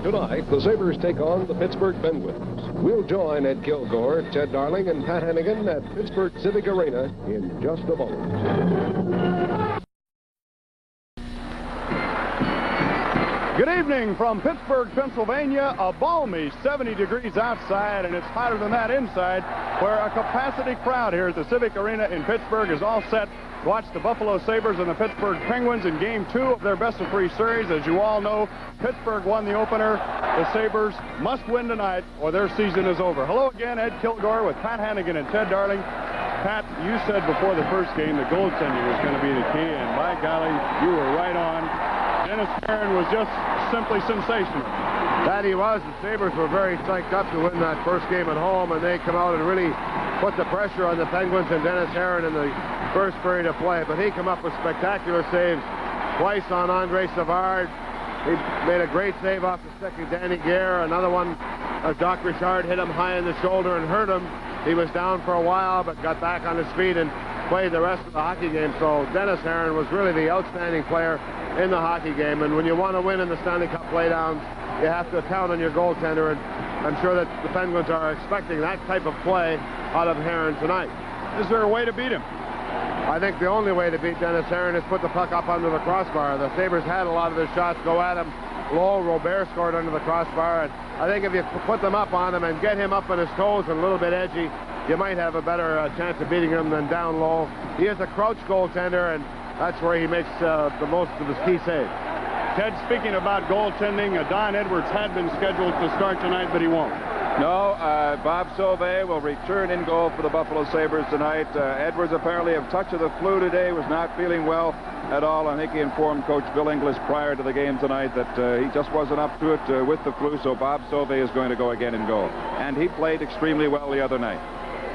Tonight, the Sabres take on the Pittsburgh Penguins. We'll join Ed Kilgore, Ted Darling, and Pat Hannigan at Pittsburgh Civic Arena in just a moment. Good evening from Pittsburgh, Pennsylvania. A balmy 70 degrees outside, and it's hotter than that inside, where a capacity crowd here at the Civic Arena in Pittsburgh is all set to watch the Buffalo Sabres and the Pittsburgh Penguins in Game 2 of their best-of-3 series. As you all know, Pittsburgh won the opener. The Sabres must win tonight or their season is over. Hello again, Ed Kilgore with Pat Hannigan and Ted Darling. Pat, you said before the first game that goaltending was going to be the key, and by golly, you were right on. Dennis Aaron was just simply sensational. That he was. The Sabres were very psyched up to win that first game at home, and they come out and really put the pressure on the Penguins and Dennis Aaron in the first period of play. But he came up with spectacular saves twice on Andre Savard. He made a great save off the stick of Danny Gare. Another one, Doc Richard hit him high in the shoulder and hurt him. He was down for a while, but got back on his feet and played the rest of the hockey game. So Dennis Aaron was really the outstanding player in the hockey game. And when you want to win in the Stanley Cup playdowns, you have to count on your goaltender. And I'm sure that the Penguins are expecting that type of play out of Aaron tonight. Is there a way to beat him? I think the only way to beat Dennis Aaron is put the puck up under the crossbar. The Sabres had a lot of their shots go at him low. Robert scored under the crossbar. And I think if you put them up on him and get him up on his toes and a little bit edgy, you might have a better chance of beating him than down low. He is a crouch goaltender, and that's where he makes the most of his key saves. Ted, speaking about goaltending, Don Edwards had been scheduled to start tonight, but he won't. No, Bob Sauvé will return in goal for the Buffalo Sabres tonight. Edwards apparently have touch of the flu today, was not feeling well at all. I think he informed Coach Bill Inglis prior to the game tonight that he just wasn't up to it with the flu, so Bob Sauvé is going to go again in goal. And he played extremely well the other night.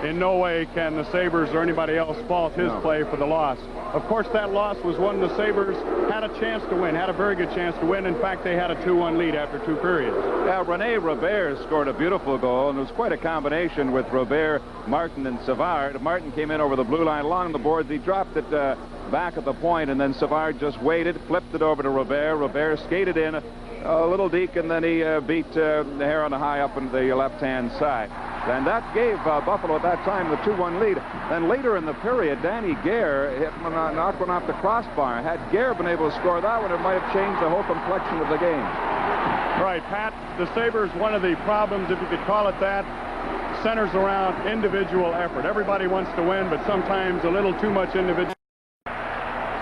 In no way can the Sabres or anybody else fault his play for the loss. Of course, that loss was one the Sabres had a chance to win, had a very good chance to win. In fact, they had a 2-1 lead after 2 periods. Yeah, Rene Robert scored a beautiful goal, and it was quite a combination with Robert, Martin, and Savard. Martin came in over the blue line along the boards. He dropped it back at the point, and then Savard just waited, flipped it over to Robert. Robert skated in a little deep, and then he beat the hair on the high up on the left-hand side. And that gave Buffalo at that time the 2-1 lead. Then later in the period, Danny Gare knocked one off the crossbar. Had Gare been able to score that one, it might have changed the whole complexion of the game. Right, Pat, the Sabres, one of the problems, if you could call it that, centers around individual effort. Everybody wants to win, but sometimes a little too much individual.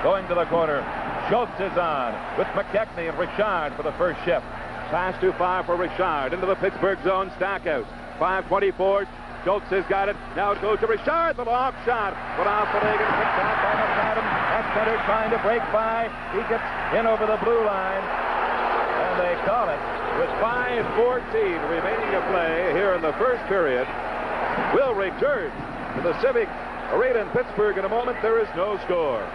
Going to the corner. Schultz is on with McKechnie and Richard for the first shift. Pass too far for Richard into the Pittsburgh zone. Stackout. 5:24. Schultz has got it. Now it goes to Richard. The long shot. But off the leg and picked out by McAdam. At center trying to break by. He gets in over the blue line. And they call it with 5:14 remaining to play here in the first period. We'll return to the Civic Arena in Pittsburgh in a moment. There is no score.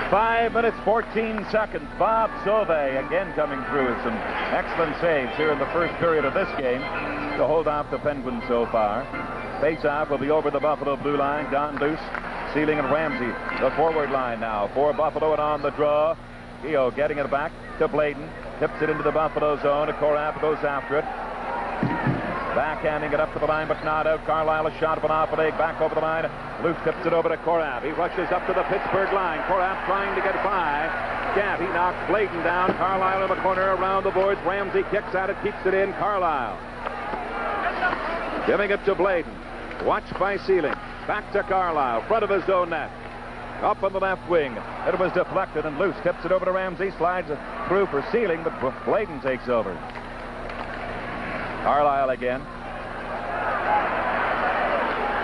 5 minutes, 14 seconds. Bob Sauvé again coming through with some excellent saves here in the first period of this game to hold off the Penguins so far. Face-off will be over the Buffalo blue line. Don Luce, Sealing, and Ramsey. The forward line now for Buffalo, and on the draw. Keogh getting it back to Bladen. Tips it into the Buffalo zone. Korab goes after it. Backhanding it up to the line, but not out. Carlisle a shot of an off leg back over the line. Luke tips it over to Korab. He rushes up to the Pittsburgh line. Korab trying to get by. Gatt, he knocks Bladen down. Carlisle in the corner around the boards. Ramsey kicks at it, keeps it in. Carlisle giving it to Bladen. Watched by Sealing. Back to Carlisle, front of his own net. Up on the left wing. It was deflected, and Luce tips it over to Ramsey. Slides it through for Sealing, but Bladen takes over. Carlisle again.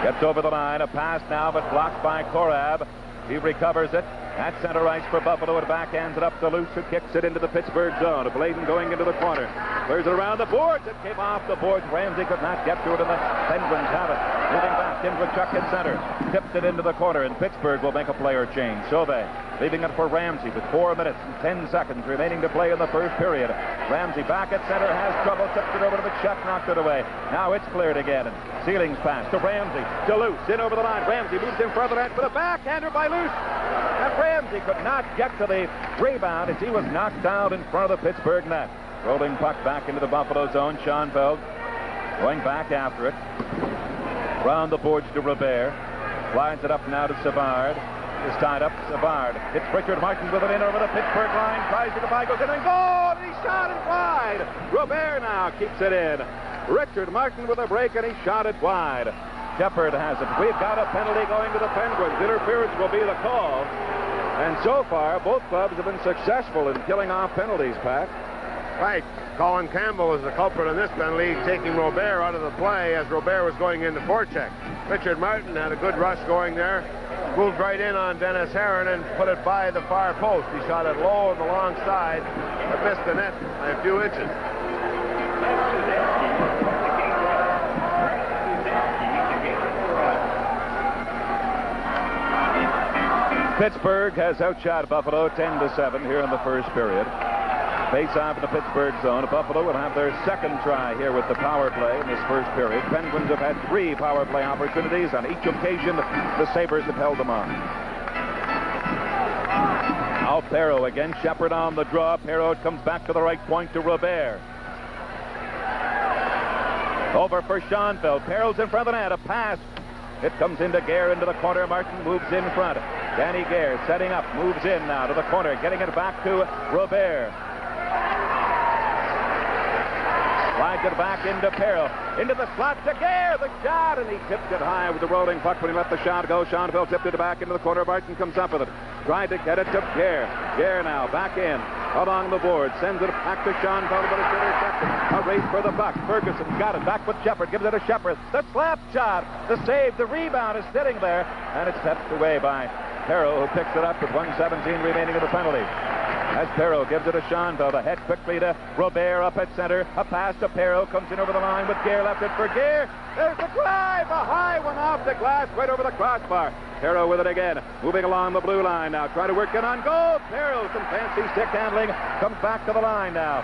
Gets over the line. A pass now, but blocked by Korab. He recovers it. At center ice for Buffalo. It backhands it up to Luce, who kicks it into the Pittsburgh zone. Bladen going into the corner. Clears it around the boards. It came off the boards. Ramsey could not get to it, and the Penguins have it. Moving back. Indrechuk in center. Tipped it into the corner, and Pittsburgh will make a player change. Sauvé leaving it for Ramsey with 4 minutes and 10 seconds remaining to play in the first period. Ramsey back at center, has trouble, tips it over to McCheck, knocked it away. Now it's cleared again, and Seeling's pass to Ramsey, to Luce, in over the line. Ramsey moves in front of the net with a backhander by Luce. And Ramsey could not get to the rebound as he was knocked out in front of the Pittsburgh net. Rolling puck back into the Buffalo zone. Schoenfeld going back after it. Round the boards to Robert. Slides it up now to Savard. Is tied up. Savard hits Richard Martin with it in over the Pittsburgh line. Tries to get by, goes in and goal! And he shot it wide. Robert now keeps it in. Richard Martin with a break, and he shot it wide. Shepard has it. We've got a penalty going to the Penguins. Interference will be the call. And so far, both clubs have been successful in killing off penalties, Pat. Right. Colin Campbell is the culprit in this penalty, taking Robert out of the play as Robert was going into forecheck. Richard Martin had a good rush going there. Moved right in on Dennis Herron and put it by the far post. He shot it low on the long side, but missed the net by a few inches. Pittsburgh has outshot Buffalo 10-7 here in the first period. Face-off in the Pittsburgh zone. Buffalo will have their second try here with the power play in this first period. Penguins have had 3 power play opportunities. On each occasion, the Sabres have held them on. Now Perreault again. Shepard on the draw. Perreault comes back to the right point to Robert. Over for Schoenfeld. Perreault's in front of the net. A pass. It comes into Gare into the corner. Martin moves in front. Danny Gare setting up. Moves in now to the corner. Getting it back to Robert. Slides it back into Perreault. Into the slot to Gare. The shot, and he tipped it high with the rolling puck when he let the shot go. Schoenfeld tipped it back into the corner. Martin comes up with it. Tried to get it to Gare. Gare now back in. Along the board. Sends it back to Schoenfeld, but it's intercepted. A race for the puck. Ferguson got it. Back with Shepard. Gives it to Shepard. The slap shot. The save. The rebound is sitting there. And it's stepped away by Perreault, who picks it up with 1:17 remaining of the penalty. As Perreault gives it to Schoenfeld. Ahead quickly to Robert up at center. A pass to Perreault. Comes in over the line with Gare. Left it for Gare. There's the drive. A high one off the glass right over the crossbar. Perreault with it again. Moving along the blue line now. Trying to work it on goal. Perreault, some fancy stick handling. Comes back to the line now.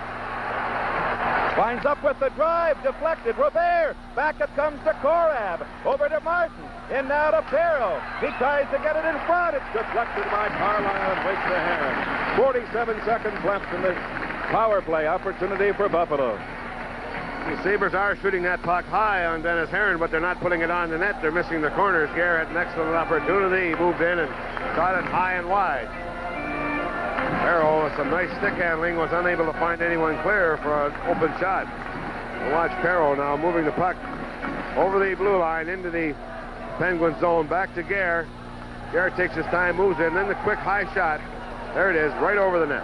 Winds up with the drive. Deflected. Robert. Back it comes to Korab. Over to Martin. In now to Perreault. He tries to get it in front. It's deflected by Carlisle and breaks the hand. 47 seconds left in this power play opportunity for Buffalo. The Sabres are shooting that puck high on Dennis Herron, but they're not putting it on the net. They're missing the corners. Gare had an excellent opportunity. He moved in and shot it high and wide. Perreault, with some nice stick handling, was unable to find anyone clear for an open shot. We'll watch Perreault now moving the puck over the blue line into the Penguin zone. Back to Gare. Gare takes his time, moves in, then the quick high shot. There it is, right over the net.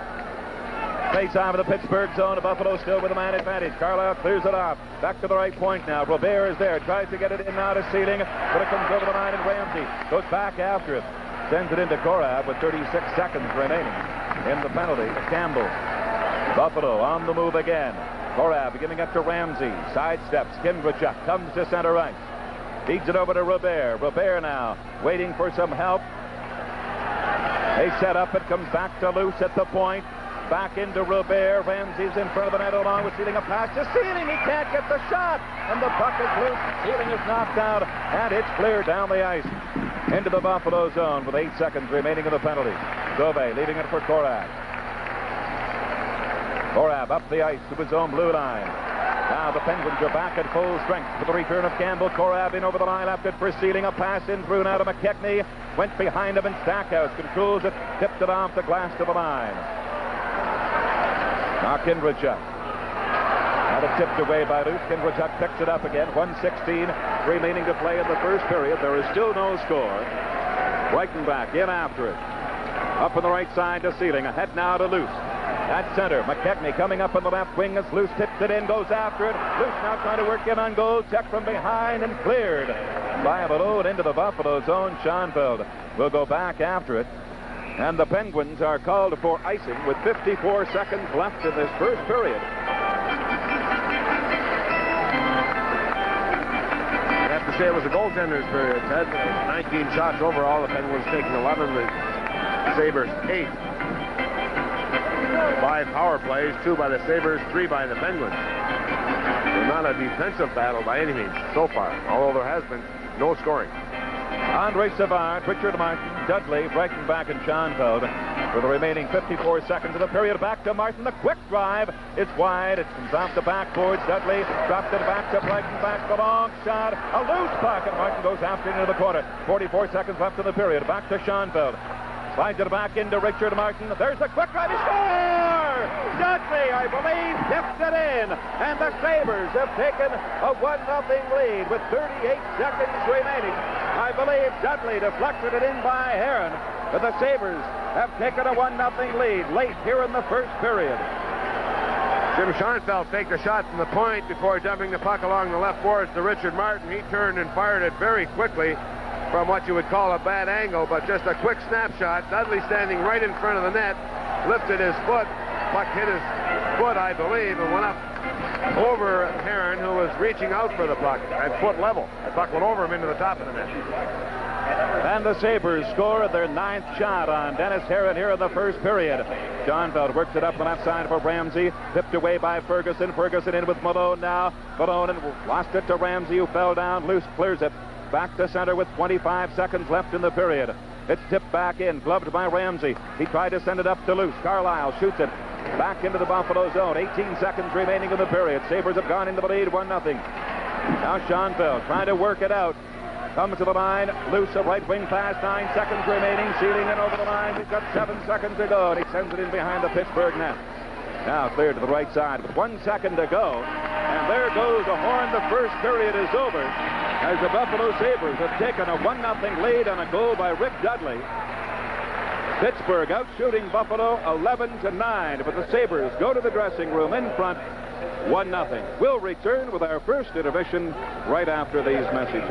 Face-off in the Pittsburgh zone. Buffalo still with a man advantage. Carlisle clears it off. Back to the right point now. Robert is there. Tries to get it in now to Seeling. But it comes over the line, and Ramsey goes back after it. Sends it into Korab with 36 seconds remaining in the penalty to Campbell. Buffalo on the move again. Korab giving it to Ramsey. Sidesteps. Kindrachuk comes to center ice. Feeds it over to Robert. Robert now waiting for some help. They set up. It comes back to Luce at the point. Back into Robert. Ramsey's in front of the net along with Seeling. A pass to Seeling. He can't get the shot. And the puck is loose. Seeling is knocked out. And it's cleared down the ice into the Buffalo zone with 8 seconds remaining in the penalty. Dove leaving it for Korab. Korab up the ice to his own blue line. Now the Penguins are back at full strength for the return of Campbell. Korab in over the line, left it for Seeling. A pass in through now to McKechnie. Went behind him, and Stackhouse controls it. Tipped it off the glass to the line. Now Kindrachuk. Now the tipped away by Luce. Kindrachuk picks it up again. 1:16 remaining to play in the first period. There is still no score. Breitenbach in after it. Up on the right side to Seeling. Ahead now to Luce. At center, McKechnie coming up on the left wing as Luce tips it in, goes after it. Luce now trying to work in on goal. Check from behind and cleared by below and into the Buffalo zone. Schoenfeld will go back after it. And the Penguins are called for icing with 54 seconds left in this first period. I'd have to say it was a goaltender's period, Ted. 19 shots overall. The Penguins taking 11. The Sabres 8. 5 power plays, 2 by the Sabres, 3 by the Penguins. So not a defensive battle by any means so far, although there has been no scoring. Andre Savard, Richard Martin, Dudley, Breitenbach, and Schoenfeld for the remaining 54 seconds of the period. Back to Martin, the quick drive. It's wide. It comes off the backboards. Dudley dropped it back to Breitenbach. The long shot. A loose puck, and Martin goes after it into the corner. 44 seconds left in the period. Back to Schoenfeld. Slides it back into Richard Martin. There's the quick drive. He scores! Dudley, I believe, tipped it in. And the Sabres have taken a 1-0 lead with 38 seconds remaining. I believe Dudley deflected it in by Heron. But the Sabres have taken a 1-0 lead late here in the first period. Jim Schoenfeld takes a shot from the point before dumping the puck along the left boards to Richard Martin. He turned and fired it very quickly from what you would call a bad angle, but just a quick snapshot. Dudley standing right in front of the net, lifted his foot. Puck hit his foot, I believe, and went up over Heron, who was reaching out for the puck at foot level. The puck went over him into the top of the net. And the Sabres score their 9th shot on Dennis Heron here in the first period. Schoenfeld works it up the left side for Ramsey. Tipped away by Ferguson. Ferguson in with Malone now. Malone lost it to Ramsey, who fell down. Loose clears it. Back to center with 25 seconds left in the period. It's tipped back in, gloved by Ramsey. He tried to send it up to Loose. Carlisle shoots it back into the Buffalo zone. 18 seconds remaining in the period. Sabres have gone into the lead 1-0. Now Schoenfeld trying to work it out. Comes to the line. Loose, a right wing pass. 9 seconds remaining. Sealing in over the line. He's got 7 seconds to go, and he sends it in behind the Pittsburgh net. Now cleared to the right side with 1 second to go. And there goes the horn. The first period is over as the Buffalo Sabres have taken a 1-0 lead on a goal by Rick Dudley. Pittsburgh out shooting Buffalo 11-9, but the Sabres go to the dressing room in front 1-0. We'll return with our first intermission right after these messages.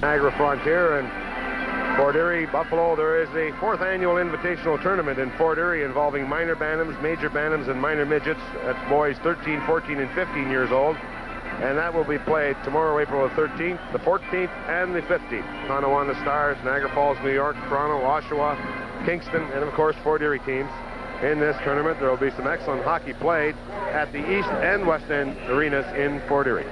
Niagara Frontier and Fort Erie, Buffalo. There is a 4th annual invitational tournament in Fort Erie involving minor bantams, major bantams, and minor midgets. That's boys 13, 14, and 15 years old. And that will be played tomorrow, April the 13th, the 14th, and the 15th. Tonawanda Stars, Niagara Falls, New York, Toronto, Oshawa, Kingston, and of course Fort Erie teams. In this tournament, there will be some excellent hockey played at the East and West End arenas in Fort Erie.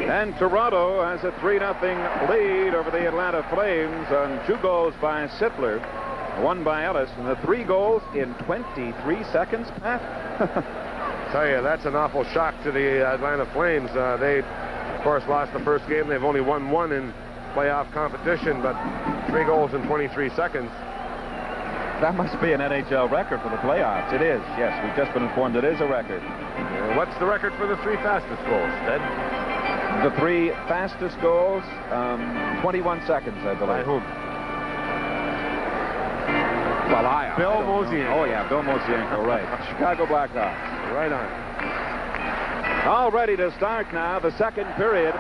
And Toronto has a 3-0 lead over the Atlanta Flames on 2 goals by Sittler, 1 by Ellis, and the 3 goals in 23 seconds, Pat. Tell you, that's an awful shock to the Atlanta Flames. They, of course, lost the first game. They've only won 1 in playoff competition, but 3 goals in 23 seconds. That must be an NHL record for the playoffs. It is, yes. We've just been informed it is a record. What's the record for the 3 fastest goals, Ted? The 3 fastest goals, 21 seconds, I believe. By whom? Well, Bill Mosienko. Oh, yeah, Bill Mosienko, right. Chicago Blackhawks. Right on. All ready to start now, the second period,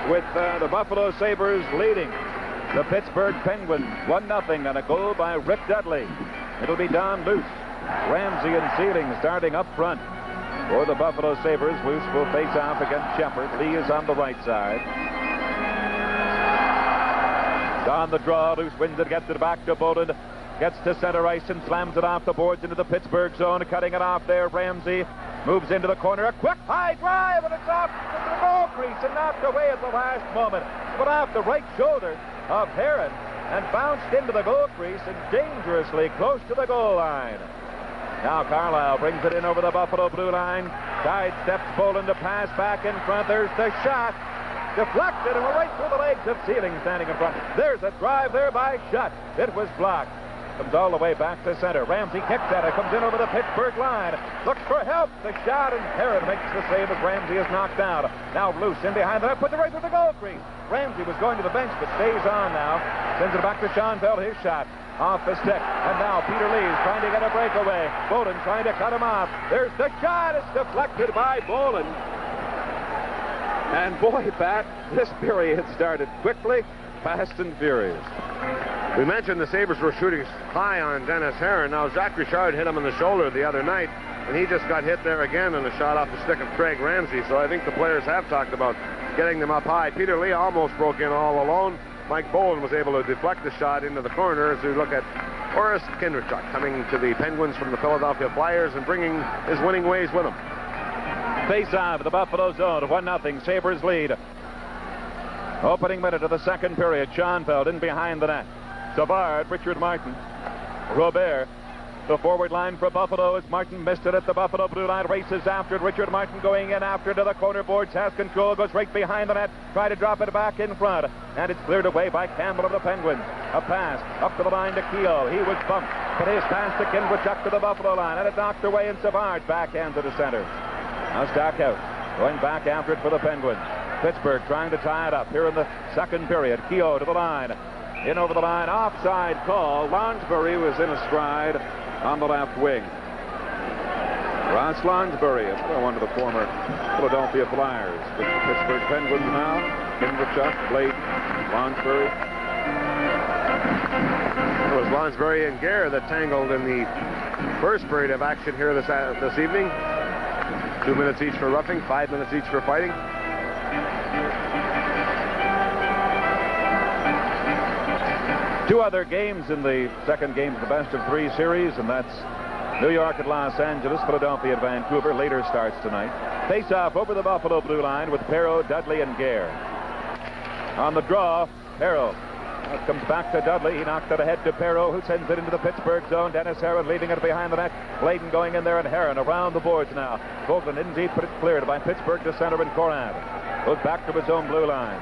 with the Buffalo Sabres leading the Pittsburgh Penguins 1-0 on a goal by Rick Dudley. It'll be Don Luce, Ramsey, and Sealing starting up front. For the Buffalo Sabres, Luce will face off against Shepard. Lee is on the right side. On the draw, Luce wins it, gets it back to Bolden. Gets to center ice and slams it off the boards into the Pittsburgh zone. Cutting it off there, Ramsey moves into the corner. A quick high drive, and it's off to the goal crease and knocked away at the last moment. But off the right shoulder of Heron and bounced into the goal crease and dangerously close to the goal line. Now Carlisle brings it in over the Buffalo blue line. Sidesteps Bolden to pass back in front. There's the shot. Deflected and right through the legs of Sealing standing in front. There's a drive there by Shutt. It was blocked. Comes all the way back to center. Ramsey kicks at it. Comes in over the Pittsburgh line. Looks for help. The shot, and Heron makes the save as Ramsey is knocked out. Now Loose in behind the net. Puts it right through the goal crease. Ramsey was going to the bench, but stays on now. Sends it back to Schoenfeld. His shot off the stick. And now Peter Lee's trying to get a breakaway. Bolden trying to cut him off. There's the shot. It's deflected by Bolden. And boy, Pat, this period started quickly, fast and furious. We mentioned the Sabres were shooting high on Dennis Heron. Now, Jacques Richard hit him on the shoulder the other night, and he just got hit there again on a shot off the stick of Craig Ramsey. So I think the players have talked about getting them up high. Peter Lee almost broke in all alone. Mike Bowen was able to deflect the shot into the corner. As we look at Horace Kinderchuk coming to the Penguins from the Philadelphia Flyers and bringing his winning ways with him. Face-off, the Buffalo zone, 1-0, Sabres lead. Opening minute of the second period, Schoenfeld in behind the net. Savard, Richard Martin, Robert. The forward line for Buffalo as Martin missed it at the Buffalo blue line. Races after it. Richard Martin going in after it to the corner boards. Has control. Goes right behind the net. Try to drop it back in front. And it's cleared away by Campbell of the Penguins. A pass up to the line to Keogh. He was bumped. But his pass to Kinderchuk to the Buffalo line. And it knocked away in Savard. Backhand to the center. Now Stackhouse going back after it for the Penguins. Pittsburgh trying to tie it up here in the second period. Keogh to the line. In over the line. Offside call. Lonsbury was in a stride on the left wing. Ross Lonsbury, another one of the former Philadelphia Flyers. With the Pittsburgh Penguins now. Kinderchuk, Blake, Lonsbury. It was Lonsbury and Gare that tangled in the first period of action here this evening. 2 minutes each for roughing, 5 minutes each for fighting. Two other games in the second game of the best-of-3 series, and that's New York at Los Angeles, Philadelphia at Vancouver. Later starts tonight. Face-off over the Buffalo blue line with Perreault, Dudley, and Gare. On the draw, Perreault. It comes back to Dudley. He knocked it ahead to Perreault, who sends it into the Pittsburgh zone. Dennis Herron leaving it behind the net. Bladen going in there, and Herron around the boards now. Vogtlin in deep, but it's cleared by Pittsburgh to center and Corab. Goes back to his own blue line.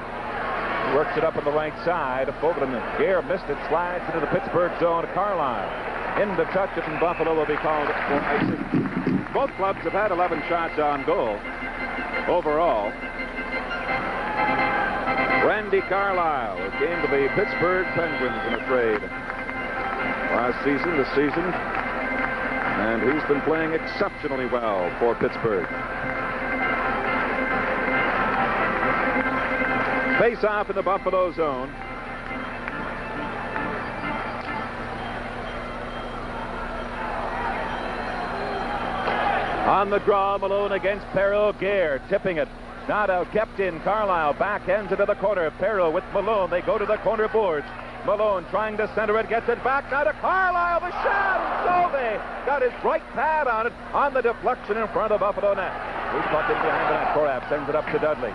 Works it up on the right side. Vogtlin and Gare missed it. Slides into the Pittsburgh zone. Carlisle in to touch it, and Buffalo will be called for icing. Both clubs have had 11 shots on goal overall. Randy Carlisle came to the Pittsburgh Penguins in a trade last season, this season, and he's been playing exceptionally well for Pittsburgh. Face-off in the Buffalo zone. On the draw, Malone against Perreault. Gare tipping it. Not out, kept in. Carlisle back ends it to the corner. Perreault with Malone. They go to the corner boards. Malone trying to center it, gets it back. Now to Carlisle. The shot. Sauvé got his right pad on it on the deflection in front of the Buffalo net. He's bumped in behind the net. Corab sends it up to Dudley.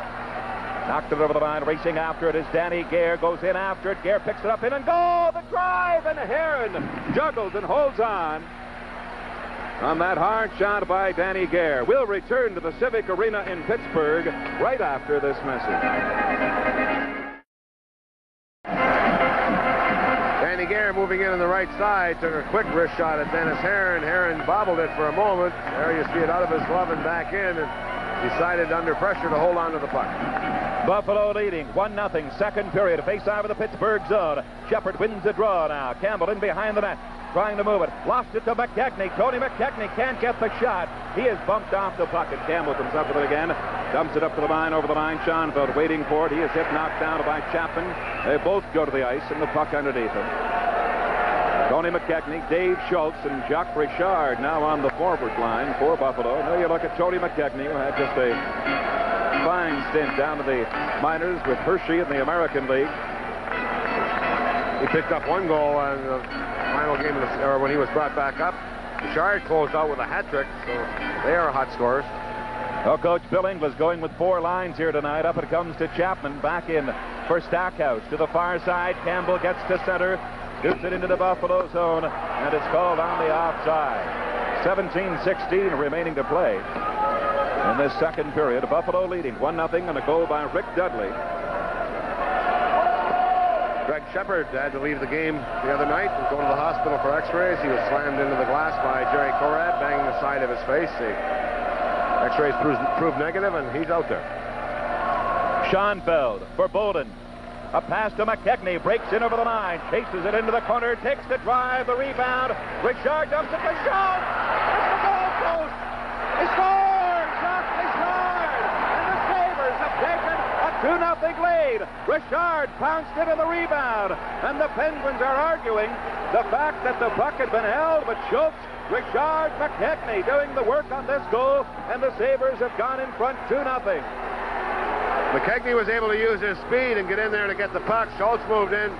Knocked it over the line. Racing after it is Danny Gare. Goes in after it. Gare picks it up in and goal. The drive, and Herron juggles and holds on that hard shot by Danny Gare. We'll return to the Civic Arena in Pittsburgh right after this message. Danny Gare moving in on the right side. Took a quick wrist shot at Dennis Herron. Herron bobbled it for a moment. There you see it out of his glove and back in, and decided under pressure to hold on to the puck. Buffalo leading 1-0. Second period. Face-off of the Pittsburgh zone. Shepard wins the draw now. Campbell in behind the net. Trying to move it. Lost it to McKechnie. Tony McKechnie can't get the shot. He is bumped off the puck, and Campbell comes up with it again. Dumps it up to the line, over the line. Schoenfeld waiting for it. He is hit, knocked down by Chapman. They both go to the ice, and the puck underneath him. Tony McKechnie, Dave Schultz, and Jacques Richard now on the forward line for Buffalo. Now you look at Tony McKechnie, who had just a fine stint down to the minors with Hershey in the American League. He picked up one goal in the final game of or when he was brought back up. Richard closed out with a hat trick, so they are hot scorers. Well, Coach Bill Inglis going with 4 lines here tonight. Up it comes to Chapman, back in for Stackhouse. To the far side, Campbell gets to center, shoots it into the Buffalo zone, and it's called on the offside. 17:16 remaining to play in this second period. Buffalo leading 1-0, and a goal by Rick Dudley. Greg Shepard had to leave the game the other night and go to the hospital for x-rays. He was slammed into the glass by Jerry Corad, banging the side of his face. The x-rays proved negative, and he's out there. Schoenfeld for Bolden. A pass to McKechnie, breaks in over the line, chases it into the corner, takes the drive, the rebound. Richard dumps it to Shaw. It's the goal post. He scores! Jacques Richard! And the Sabres have taken a 2-0 lead. Richard pounced into the rebound, and the Penguins are arguing the fact that the puck had been held, but Schultz, Richard, McKechnie doing the work on this goal, and the Sabres have gone in front 2-0. McKegney was able to use his speed and get in there to get the puck. Schultz moved in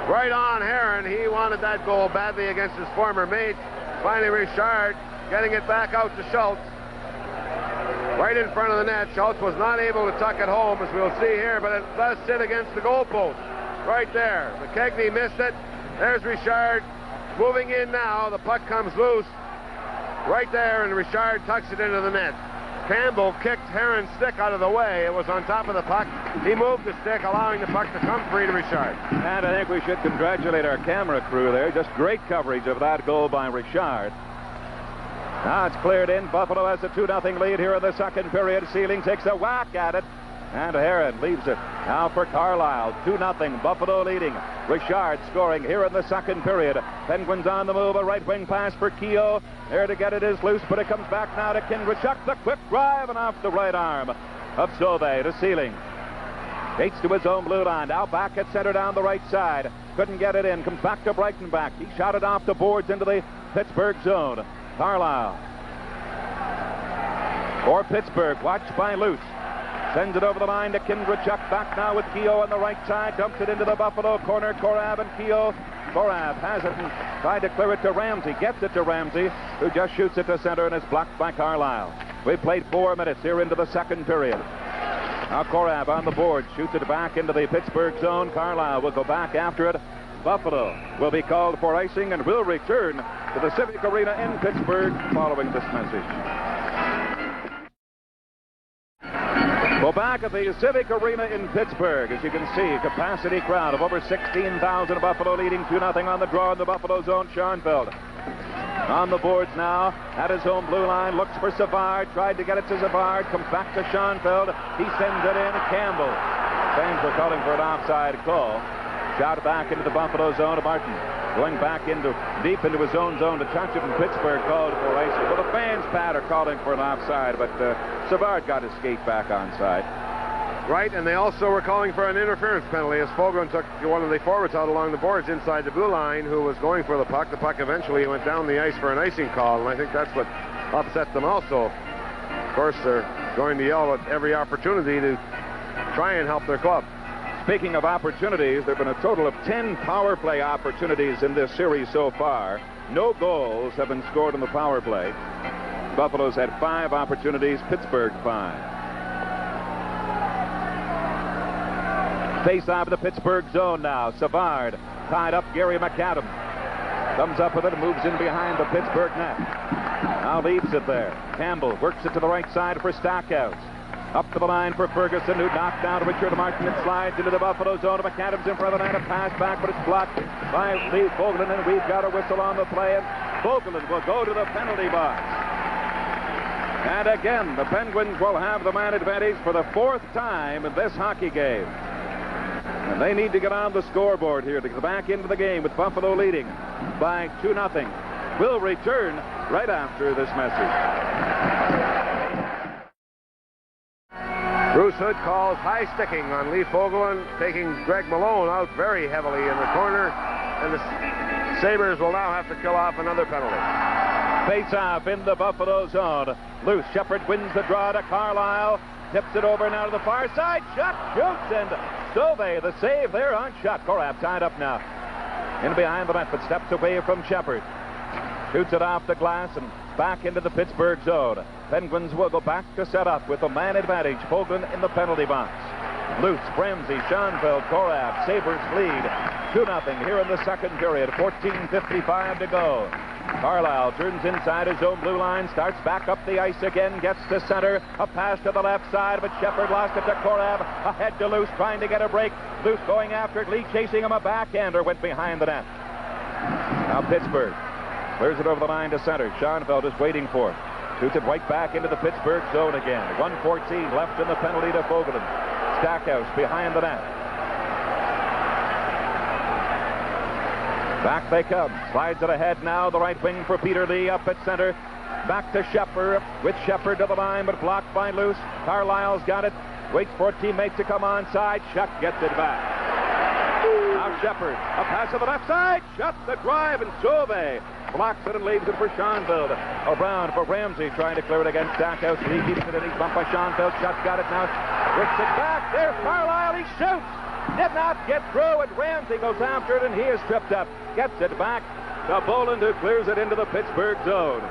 right on Heron. He wanted that goal badly against his former mate. Finally, Richard getting it back out to Schultz. Right in front of the net. Schultz was not able to tuck it home, as we'll see here, but it does sit against the goalpost. Right there. McKegney missed it. There's Richard moving in now. The puck comes loose. Right there, and Richard tucks it into the net. Campbell kicked Heron's stick out of the way. It was on top of the puck. He moved the stick, allowing the puck to come free to Richard. And I think we should congratulate our camera crew there. Just great coverage of that goal by Richard. Now it's cleared in. Buffalo has a 2-0 lead here in the second period. Sealing takes a whack at it. And Heron leaves it. Now for Carlisle. 2-0. Buffalo leading. Richard scoring here in the second period. Penguins on the move. A right wing pass for Keogh. There to get it is loose, but it comes back now to Kindrachuk. The quick drive and off the right arm of Sauvé to Sealing. Gates to his own blue line. Now back at center down the right side. Couldn't get it in. Comes back to Breitenbach. He shot it off the boards into the Pittsburgh zone. Carlisle. For Pittsburgh. Watched by Luce. Sends it over the line to Kindrachuk. Back now with Keogh on the right side. Dumps it into the Buffalo corner. Korab and Keogh. Korab has it and tried to clear it to Ramsey. Gets it to Ramsey, who just shoots it to center and is blocked by Carlisle. We've played 4 minutes here into the second period. Now Korab on the board. Shoots it back into the Pittsburgh zone. Carlisle will go back after it. Buffalo will be called for icing and will return to the Civic Arena in Pittsburgh following this message. Well, back at the Civic Arena in Pittsburgh, as you can see, capacity crowd of over 16,000. Buffalo leading 2-0 on the draw in the Buffalo zone. Schoenfeld on the boards now at his own blue line. Looks for Savard. Tried to get it to Savard. Comes back to Schoenfeld. He sends it in. Campbell. Fans were calling for an offside call. Shot back into the Buffalo zone to Martin. Going back deep into his own zone to touch it, and Pittsburgh called for icing. Well, the fans, Pat, are calling for an offside, but Savard got his skate back onside. Right, and they also were calling for an interference penalty as Fogland took one of the forwards out along the boards inside the blue line, who was going for the puck. The puck eventually went down the ice for an icing call, and I think that's what upset them also. Of course, they're going to yell at every opportunity to try and help their club. Speaking of opportunities, there have been a total of 10 power play opportunities in this series so far. No goals have been scored in the power play. Buffalo's had 5 opportunities, Pittsburgh 5. Face off the Pittsburgh zone now. Savard tied up Gary McAdam. Comes up with it, moves in behind the Pittsburgh net. Now leaves it there. Campbell works it to the right side for Stackhouse. Up to the line for Ferguson, who knocked down Richard Martin and slides into the Buffalo zone. McAdams in front of the net. A pass back, but it's blocked by Lee Fogland, and we've got a whistle on the play, and Fogland will go to the penalty box. And again, the Penguins will have the man advantage for the 4th time in this hockey game. And they need to get on the scoreboard here to get back into the game with Buffalo leading by 2-0. We'll return right after this message. Bruce Hood calls high sticking on Lee Fogland, taking Greg Malone out very heavily in the corner, and the Sabres will now have to kill off another penalty. Face off in the Buffalo zone. Loose. Shepard wins the draw to Carlisle. Tips it over now to the far side. Shot, shoots, and Sauvé, the save there on shot. Korab tied up now. In behind the net, but steps away from Shepard. Shoots it off the glass and back into the Pittsburgh zone. Penguins will go back to set up with a man advantage. Fogland in the penalty box. Luce, Ramsey, Schoenfeld, Korab. Sabres lead 2-0 here in the second period. 14:55 to go. Carlisle turns inside his own blue line, starts back up the ice again, gets to center. A pass to the left side, but Shepard lost it to Korab. Ahead to Luce, trying to get a break. Luce going after it. Lee chasing him. A backhander went behind the net. Now Pittsburgh clears it over the line to center. Schoenfeld is waiting for it. Shoots it right back into the Pittsburgh zone again. 1:14 left in the penalty to Fogland. Stackhouse behind the net. Back they come. Slides it ahead now. The right wing for Peter Lee up at center. Back to Shepard. With Shepard to the line, but blocked by Luce. Carlisle's got it. Waits for a teammate to come onside. Shuck gets it back. Now Shepard. A pass to the left side. Shut the drive, and Sauvé blocks it and leaves it for Schoenfeld. Around for Ramsey, trying to clear it against Stackhouse. Lee keeps it in. He's bumped by Schoenfeld. Shuck got it now. Whips it back. There's Carlisle. He shoots. Did not get through, and Ramsey goes after it, and he is tripped up. Gets it back to Boland, who clears it into the Pittsburgh zone.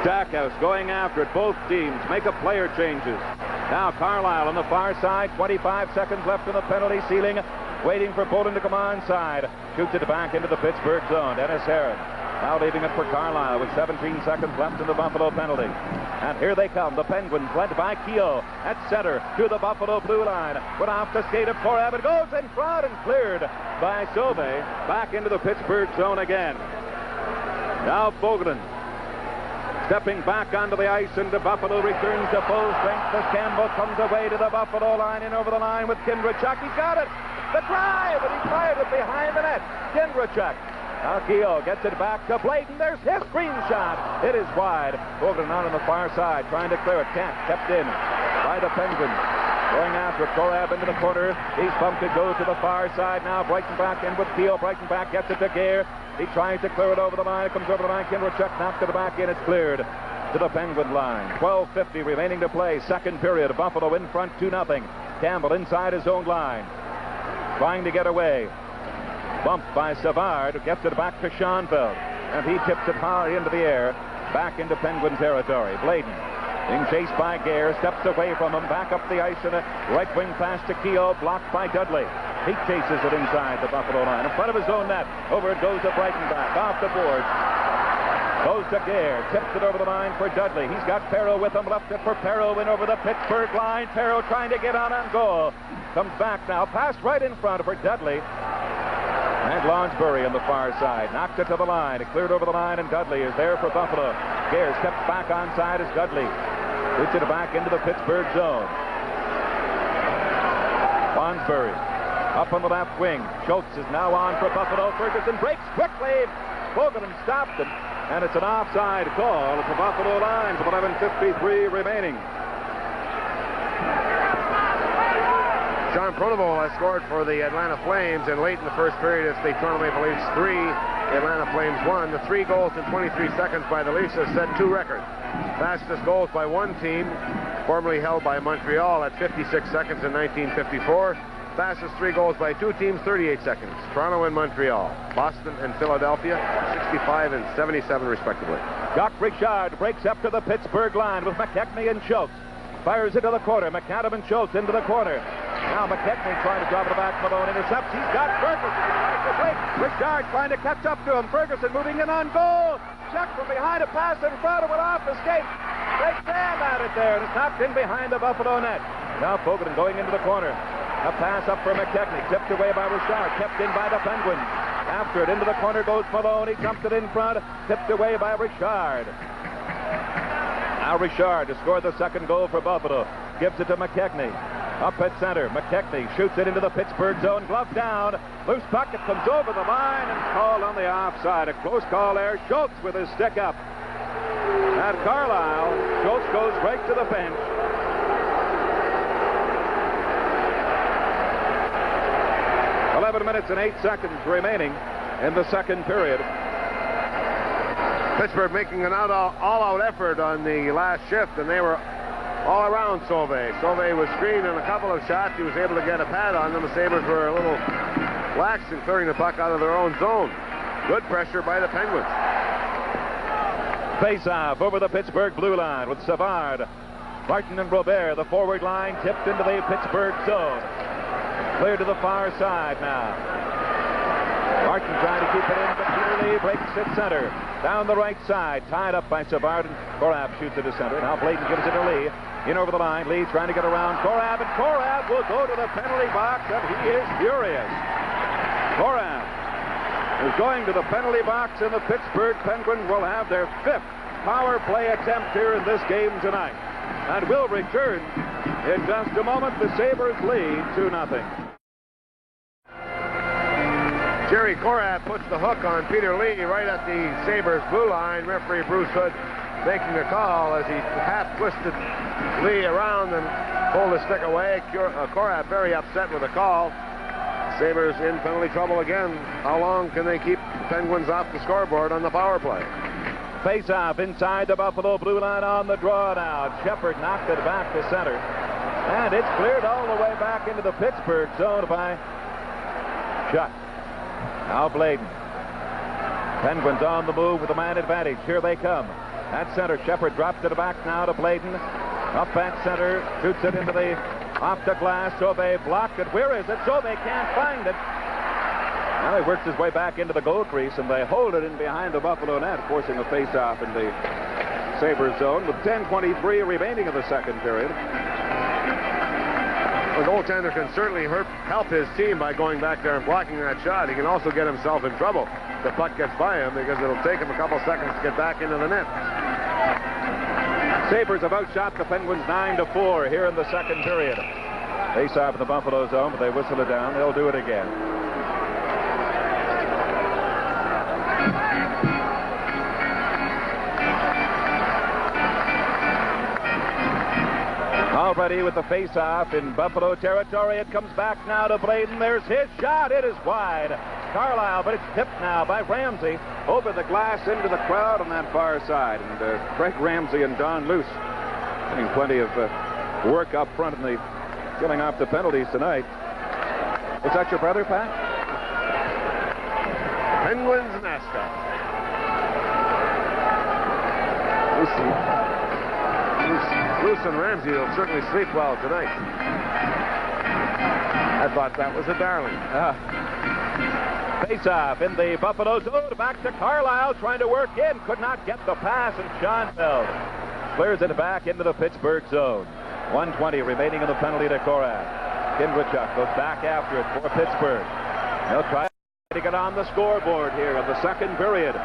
Stackhouse going after it. Both teams make a player changes. Now Carlisle on the far side. 25 seconds left in the penalty ceiling. Waiting for Boland to come onside. Shoots it back into the Pittsburgh zone. Dennis Herron now leaving it for Carlisle with 17 seconds left in the Buffalo penalty. And here they come. The Penguins led by Keogh at center to the Buffalo blue line. Went off the skate of Korab. It goes in front and cleared by Sauvé. Back into the Pittsburgh zone again. Now Boland stepping back onto the ice, and the Buffalo returns to full strength as Campbell comes away to the Buffalo line and over the line with Kindrachuk. He's got it. The drive, and he fired it behind the net. Kindrachuk. Now Keogh gets it back to Bladen. There's his green shot. It is wide. Boland out on the far side, trying to clear it. Can't. Kept in by the Penguins. Going after Korab into the corner. He's bumped it, goes to the far side now. Brighton back in with Keogh. Brighton back, gets it to Gare. He tries to clear it over the line. It comes over the line. Kindrachuk knocks to the back in. It's cleared to the Penguin line. 12:50 remaining to play. Second period. Buffalo in front 2-0. Campbell inside his own line, trying to get away. Bumped by Savard, who gets it back to Schoenfeld. And he tips it high into the air. Back into Penguin territory. Bladen being chased by Gare. Steps away from him. Back up the ice in a right wing pass to Keogh. Blocked by Dudley. He chases it inside the Buffalo line. In front of his own net. Over it goes to Breitenbach. Off the board. Goes to Gare. Tips it over the line for Dudley. He's got Perreault with him. Left it for Perreault. In over the Pittsburgh line. Perreault trying to get on goal. Comes back now. Passed right in front for Dudley. And Lonsbury on the far side. Knocked it to the line. It cleared over the line, and Dudley is there for Buffalo. Gare steps back onside as Dudley puts it back into the Pittsburgh zone. Lonsbury up on the left wing. Schultz is now on for Buffalo. Ferguson breaks quickly. Bogan stopped him, and it's an offside call at the Buffalo line with 11:53 remaining. John Pronovost has scored for the Atlanta Flames, and late in the first period, it's the Toronto Maple Leafs 3, the Atlanta Flames 1. The 3 goals in 23 seconds by the Leafs has set 2 records. Fastest goals by one team, formerly held by Montreal at 56 seconds in 1954. Fastest 3 goals by 2 teams, 38 seconds. Toronto and Montreal. Boston and Philadelphia, 65 and 77 respectively. Jacques Richard breaks up to the Pittsburgh line with McKechnie and Schultz. Fires into the corner. McAdam and Schultz into the corner. Now McKechnie trying to drop it back. Malone intercepts. He's got Ferguson. Richard trying to catch up to him. Ferguson moving in on goal. Check from behind, a pass in front of it off the skate. They stand at it there, and it's knocked in behind the Buffalo net. Now Bogan going into the corner. A pass up for McKechnie. Tipped away by Richard. Kept in by the Penguins. After it, into the corner goes Malone. He dumped it in front. Tipped away by Richard. Now Richard to score the second goal for Buffalo. Gives it to McKechnie. Up at center. McKechnie shoots it into the Pittsburgh zone. Glove down. Loose puck. It comes over the line and called on the offside. A close call there. Schultz with his stick up. At Carlisle. Schultz goes right to the bench. Minutes and 8 seconds remaining in the second period. Pittsburgh making an all-out effort on the last shift, and they were all around Sauvé. Sauvé was screened in a couple of shots. He was able to get a pad on them. The Sabres were a little lax in clearing the puck out of their own zone. Good pressure by the Penguins. Face-off over the Pittsburgh blue line with Savard, Martin, and Robert. The forward line tipped into the Pittsburgh zone. Clear to the far side now. Martin trying to keep it in, but Peter Lee breaks it center. Down the right side, tied up by Savard, and Korab shoots it to center. Now Bladen gives it to Lee. In over the line. Lee trying to get around Korab, and Korab will go to the penalty box, and he is furious. Korab is going to the penalty box, and the Pittsburgh Penguins will have their 5th power play attempt here in this game tonight. And will return in just a moment. The Sabres lead 2-0. Jerry Korab puts the hook on Peter Lee right at the Sabres blue line. Referee Bruce Hood making a call as he half twisted Lee around and pulled the stick away. Korab very upset with the call. Sabres in penalty trouble again. How long can they keep the Penguins off the scoreboard on the power play? Face-off inside the Buffalo blue line on the draw now. Shepard knocked it back to center. And it's cleared all the way back into the Pittsburgh zone by Schutt. Now Bladen. Penguins on the move with a man advantage. Here they come. At center, Shepard drops it back now to Bladen. Up at center, shoots it into the off the glass. Sauvé blocked it. Where is it? Sauvé can't find it. Now he works his way back into the goal crease, and they hold it in behind the Buffalo net, forcing a face-off in the Sabres zone with 10:23 remaining of the second period. The goaltender can certainly help his team by going back there and blocking that shot. He can also get himself in trouble. The puck gets by him because it'll take him a couple seconds to get back into the net. Sabres have outshot the Penguins 9-4 here in the second period. Face off in the Buffalo zone, but they whistle it down. They'll do it again. Already with the face-off in Buffalo territory. It comes back now to Bladen. There's his shot. It is wide. Carlisle, but it's tipped now by Ramsey. Over the glass into the crowd on that far side. And Craig Ramsey and Don Luce getting plenty of work up front in the killing off the penalties tonight. Is that your brother, Pat? Penguins mascot. Luce and Ramsey will certainly sleep well tonight. I thought that was a darling. Face-off in the Buffalo zone. Back to Carlisle, trying to work in. Could not get the pass, and Schoenfeld clears it back into the Pittsburgh zone. 1:20 remaining in the penalty to Korath. Kindrachuk goes back after it for Pittsburgh. They'll try to get on the scoreboard here in the second period.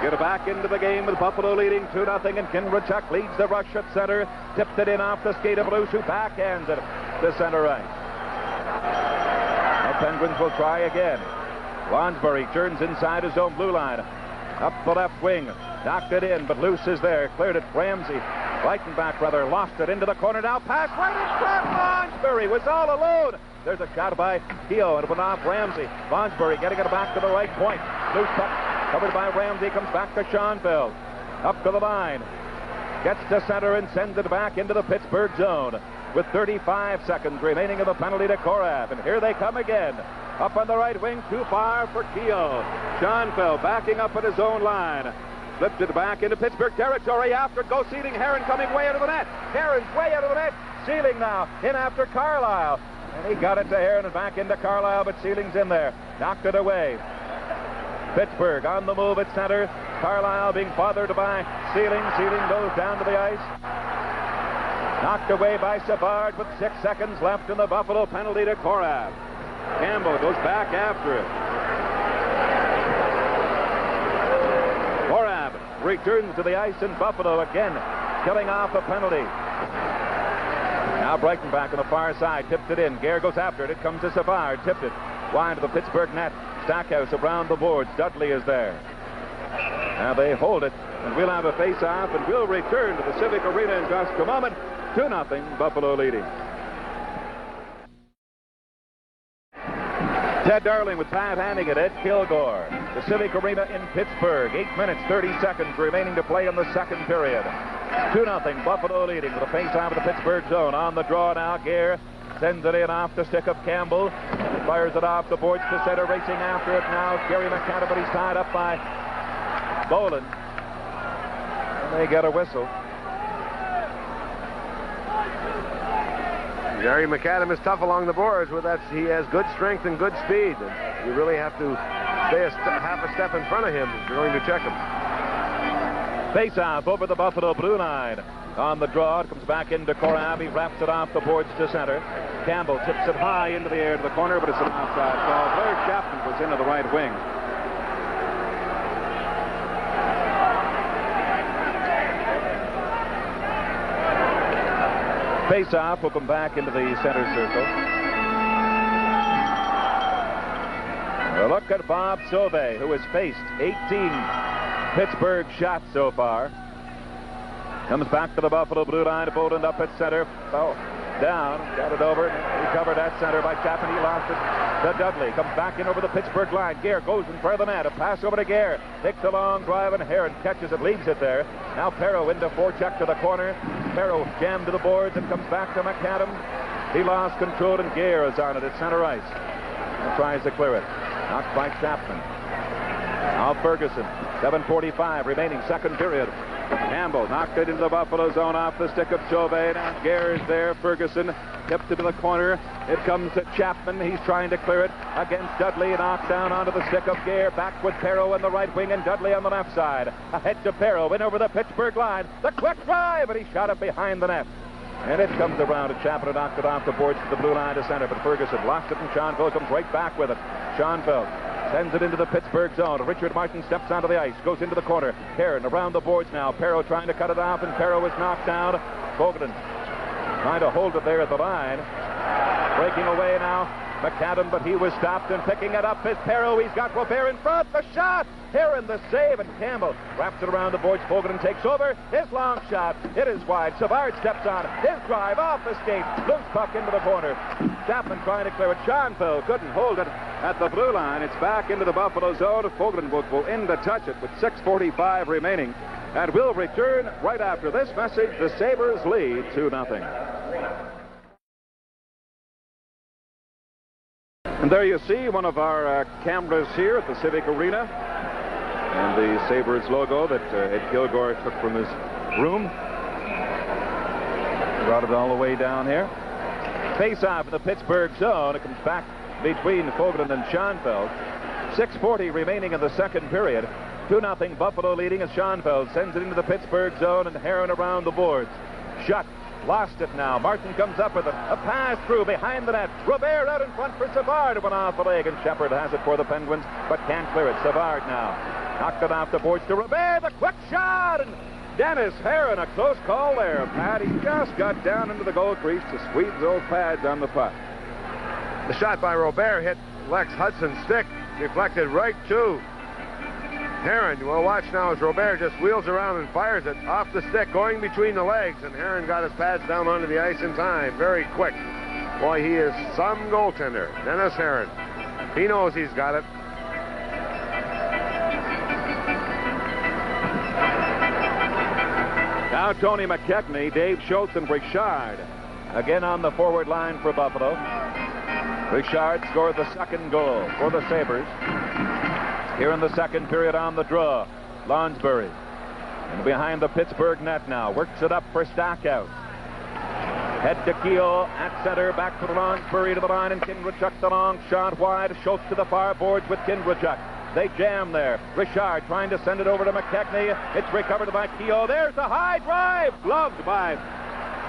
Get back into the game with Buffalo leading 2-0, and Kindrachuk leads the rush at center. Tipped it in off the skate of Luce, who backhands it to center right. The Penguins will try again. Lonsbury turns inside his own blue line. Up the left wing. Knocked it in, but Luce is there. Cleared it. Ramsey. Reichenbach, rather, lost it into the corner. Now pass right in front. Lonsbury was all alone. There's a shot by Keogh, and it went off Ramsey. Lonsbury getting it back to the right point. Loose puck covered by Ramsey. Comes back to Schoenfeld. Up to the line. Gets to center and sends it back into the Pittsburgh zone. With 35 seconds remaining of the penalty to Korath. And here they come again. Up on the right wing, too far for Keogh. Schoenfeld backing up at his own line. Flipped it back into Pittsburgh territory. After it goes Sealing. Heron coming way out of the net. Heron's way out of the net. Sealing now in after Carlisle. And he got it to Heron and back into Carlisle, but Sealing's in there. Knocked it away. Pittsburgh on the move at center. Carlisle being bothered by Sealing. Sealing goes down to the ice. Knocked away by Savard with 6 seconds left in the Buffalo penalty to Korath. Campbell goes back after it. Korath returns to the ice in Buffalo again, killing off a penalty. Now Brighton back on the far side, tipped it in. Gare goes after it. It comes to Savard, tipped it wide to the Pittsburgh net. Stackhouse around the boards. Dudley is there. Now they hold it, and we'll have a face-off, and we'll return to the Civic Arena in just a moment. 2-0, Buffalo leading. Ted Darling with Pat Hannigan at Kilgore. The Civic Arena in Pittsburgh. 8 minutes, 30 seconds remaining to play in the second period. 2-0, Buffalo leading with a face-off of the Pittsburgh zone. On the draw now, Gare sends it in off the stick of Campbell. Fires it off the boards to center, racing after it now. Gary McAdam, but he's tied up by Boland. And they get a whistle. Gary McAdam is tough along the boards. With that, he has good strength and good speed. And you really have to stay half a step in front of him if you're going to check him. Face-off over the Buffalo blue line. On the draw, it comes back into Korath. He wraps it off the boards to center. Campbell tips it high into the air to the corner, but it's an offside call. Blair Chapman was into the right wing. Face-off will come back into the center circle. A look at Bob Sauvé, who has faced 18 Pittsburgh shots so far. Comes back to the Buffalo blue line. Bolden up at center. Oh, down. Got it over. Recovered at center by Chapman. He lost it to Dudley. Comes back in over the Pittsburgh line. Gare goes in front of the net. A pass over to Gare. Takes a long drive, and Heron catches it, leaves it there. Now Perro into forecheck to the corner. Perro jammed to the boards and comes back to McAdam. He lost control, and Gare is on it at center ice. And tries to clear it. Knocked by Chapman. Now Ferguson. 7:45 remaining, second period. Campbell knocked it into the Buffalo zone off the stick of Sauvé. Now Gare is there. Ferguson tipped into the corner. It comes to Chapman. He's trying to clear it against Dudley. Knocked down onto the stick of Gare. Back with Perreault in the right wing and Dudley on the left side. Ahead to Perreault. In over the Pittsburgh line. The quick drive, and he shot it behind the net. And it comes around, and Chapman knocked it off the boards to the blue line to center. But Ferguson lost it, and Schoenfeld comes right back with it. Schoenfeld sends it into the Pittsburgh zone. Richard Martin steps onto the ice, goes into the corner. Heron around the boards now. Perreault trying to cut it off, and Perreault is knocked down. Vogelin trying to hold it there at the line. Breaking away now, McAdam, but he was stopped, and picking it up is Perreault. He's got Robert in front. The shot! Heron the save, and Campbell wraps it around the boards. Vogelin takes over. His long shot. It is wide. Savard steps on. His drive off the skate. Loose puck into the corner. Chapman trying to clear it. Schoenfeld couldn't hold it at the blue line. It's back into the Buffalo zone. Vogelin will go in to touch it with 6:45 remaining. And we'll return right after this message. The Sabres lead 2-0. And there you see one of our cameras here at the Civic Arena. And the Sabres logo that Ed Kilgore took from his room. Brought it all the way down here. Face-off in the Pittsburgh zone. It comes back between Vogelin and Schoenfeld. 6:40 remaining in the second period. 2-0 Buffalo leading as Schoenfeld sends it into the Pittsburgh zone, and Heron around the boards. Shut. Lost it now. Martin comes up with it. A pass through behind the net. Robert out in front for Savard. Went off the leg, and Shepard has it for the Penguins, but can't clear it. Savard now. Knocked it off the boards to Robert. The quick shot, and Dennis Heron, a close call there. Pat, he just got down into the goal crease to squeeze those pads on the puck. The shot by Robert hit Lex Hudson's stick. Deflected right to Heron. We'll watch now as Robert just wheels around and fires it off the stick, going between the legs, and Heron got his pads down onto the ice in time. Very quick. Boy, he is some goaltender. Dennis Heron. He knows he's got it. Now Tony McKechnie, Dave Schultz, and Richard again on the forward line for Buffalo. Richard scored the second goal for the Sabres. Here in the second period on the draw, Lonsbury. And behind the Pittsburgh net now, works it up for Stackout. Head to Keel at center, back to Lonsbury to the line, and Kindrechuk the long shot wide. Schultz to the far boards with Kindrechuk. They jam there. Richard trying to send it over to McKechnie. It's recovered by Keogh. There's the high drive. Gloved by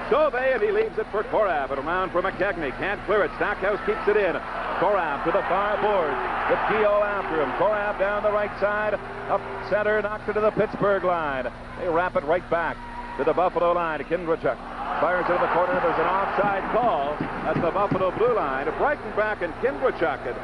Sauvé, and he leaves it for Korab. And around for McKechnie. Can't clear it. Stackhouse keeps it in. Korab to the far boards with Keogh after him. Korab down the right side. Up center. Knocked it to the Pittsburgh line. They wrap it right back to the Buffalo line. Kindrechuk fires into the corner. There's an offside call at the Buffalo blue line. Breitenbach and Kindrechuk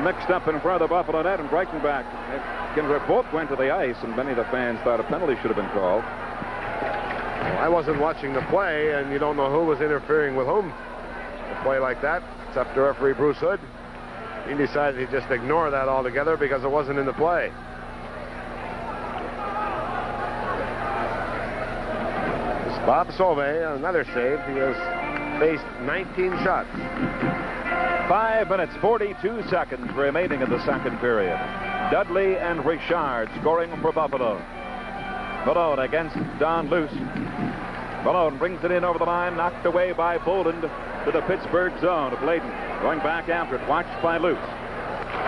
mixed up in front of the Buffalo net, and Breitenbach and Kindrechuk both went to the ice, and many of the fans thought a penalty should have been called. Well, I wasn't watching the play, and you don't know who was interfering with whom. A play like that, it's up to referee Bruce Hood. He decided to just ignore that altogether because it wasn't in the play. This Bob Sauvé, another save. He has faced 19 shots. 5 minutes, 42 seconds remaining in the second period. Dudley and Richard scoring for Buffalo. Malone against Don Luce. Malone brings it in over the line, knocked away by Boland to the Pittsburgh zone. Bladen going back after it, watched by Luce.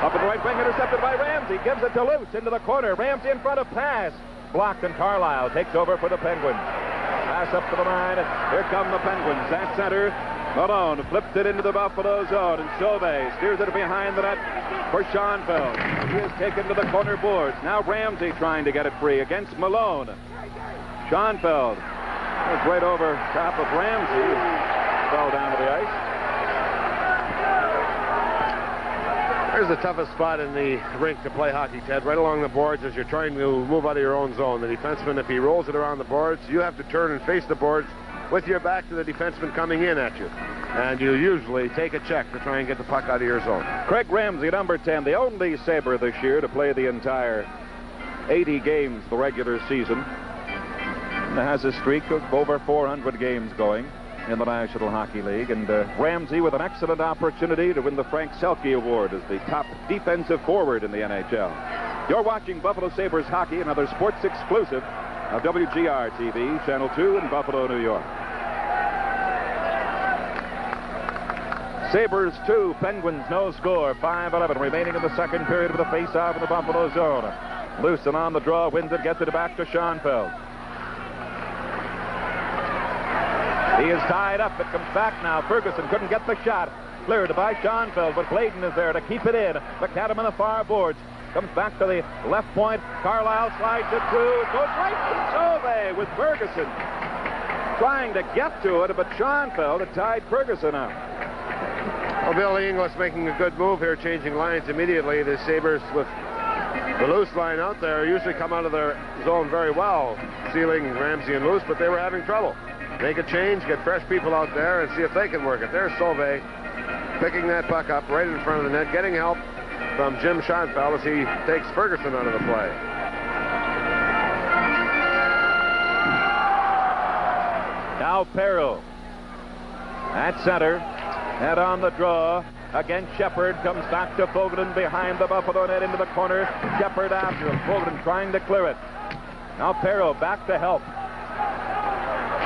Up in the right wing, intercepted by Ramsey. Gives it to Luce into the corner. Ramsey in front of pass. Blocked, and Carlisle takes over for the Penguins. Pass up to the line. Here come the Penguins at center. Malone flipped it into the Buffalo zone, and Sauvé steers it behind the net for Schoenfeld. He is taken to the corner boards. Now Ramsey trying to get it free against Malone. Schoenfeld was right over top of Ramsey. Fell down to the ice. Here's the toughest spot in the rink to play hockey, Ted. Right along the boards as you're trying to move out of your own zone. The defenseman, if he rolls it around the boards, you have to turn and face the boards with your back to the defenseman coming in at you. And you usually take a check to try and get the puck out of your zone. Craig Ramsey, number 10, the only Sabre this year to play the entire 80 games the regular season. And has a streak of over 400 games going. in the National Hockey League. And Ramsey with an excellent opportunity to win the Frank Selke Award as the top defensive forward in the NHL. You're watching Buffalo Sabres hockey, another sports exclusive of WGR-TV, Channel 2 in Buffalo, New York. Sabres 2, Penguins no score. 5:11 remaining in the second period of the face-off in the Buffalo zone. Lewson on the draw, wins it, gets it back to Schoenfeld. He is tied up. It comes back now. Ferguson couldn't get the shot. Cleared by Schoenfeld, but Bladen is there to keep it in. McAdam on the far boards. Comes back to the left point. Carlisle slides it through. It goes right to Sauvé with Ferguson trying to get to it, but Schoenfeld had tied Ferguson up. Well, Billy Inglis making a good move here, changing lines immediately. The Sabres with the loose line out there usually come out of their zone very well, Sealing, Ramsey, and Loose, but they were having trouble. Make a change, get fresh people out there, and see if they can work it. There's Sauvé picking that puck up right in front of the net, getting help from Jim Schoenfeld as he takes Ferguson out of the play. Now Perreault at center, head on the draw. Again, Shepard comes back to Fogelin behind the Buffalo net into the corner. Shepard after him. Fogelin trying to clear it. Now Perreault back to help.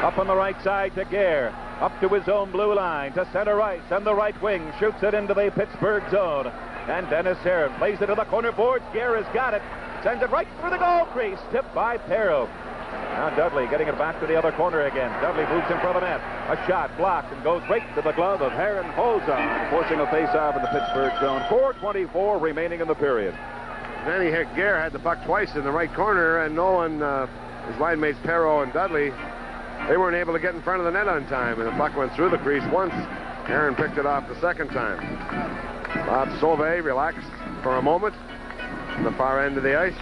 Up on the right side to Gare. Up to his own blue line to center ice and the right wing. Shoots it into the Pittsburgh zone. And Dennis Heron plays it to the corner boards. Gare has got it. Sends it right through the goal crease. Tipped by Perreault. Now Dudley getting it back to the other corner again. Dudley moves in front of the net. A shot blocked and goes right to the glove of Heron Holzon, forcing a face-off in the Pittsburgh zone. 4:24 remaining in the period. Danny Gare had the puck twice in the right corner, and no one, his line mates Perreault and Dudley, they weren't able to get in front of the net on time, and the puck went through the crease once. Heron picked it off the second time. Bob Sauvé relaxed for a moment on the far end of the ice.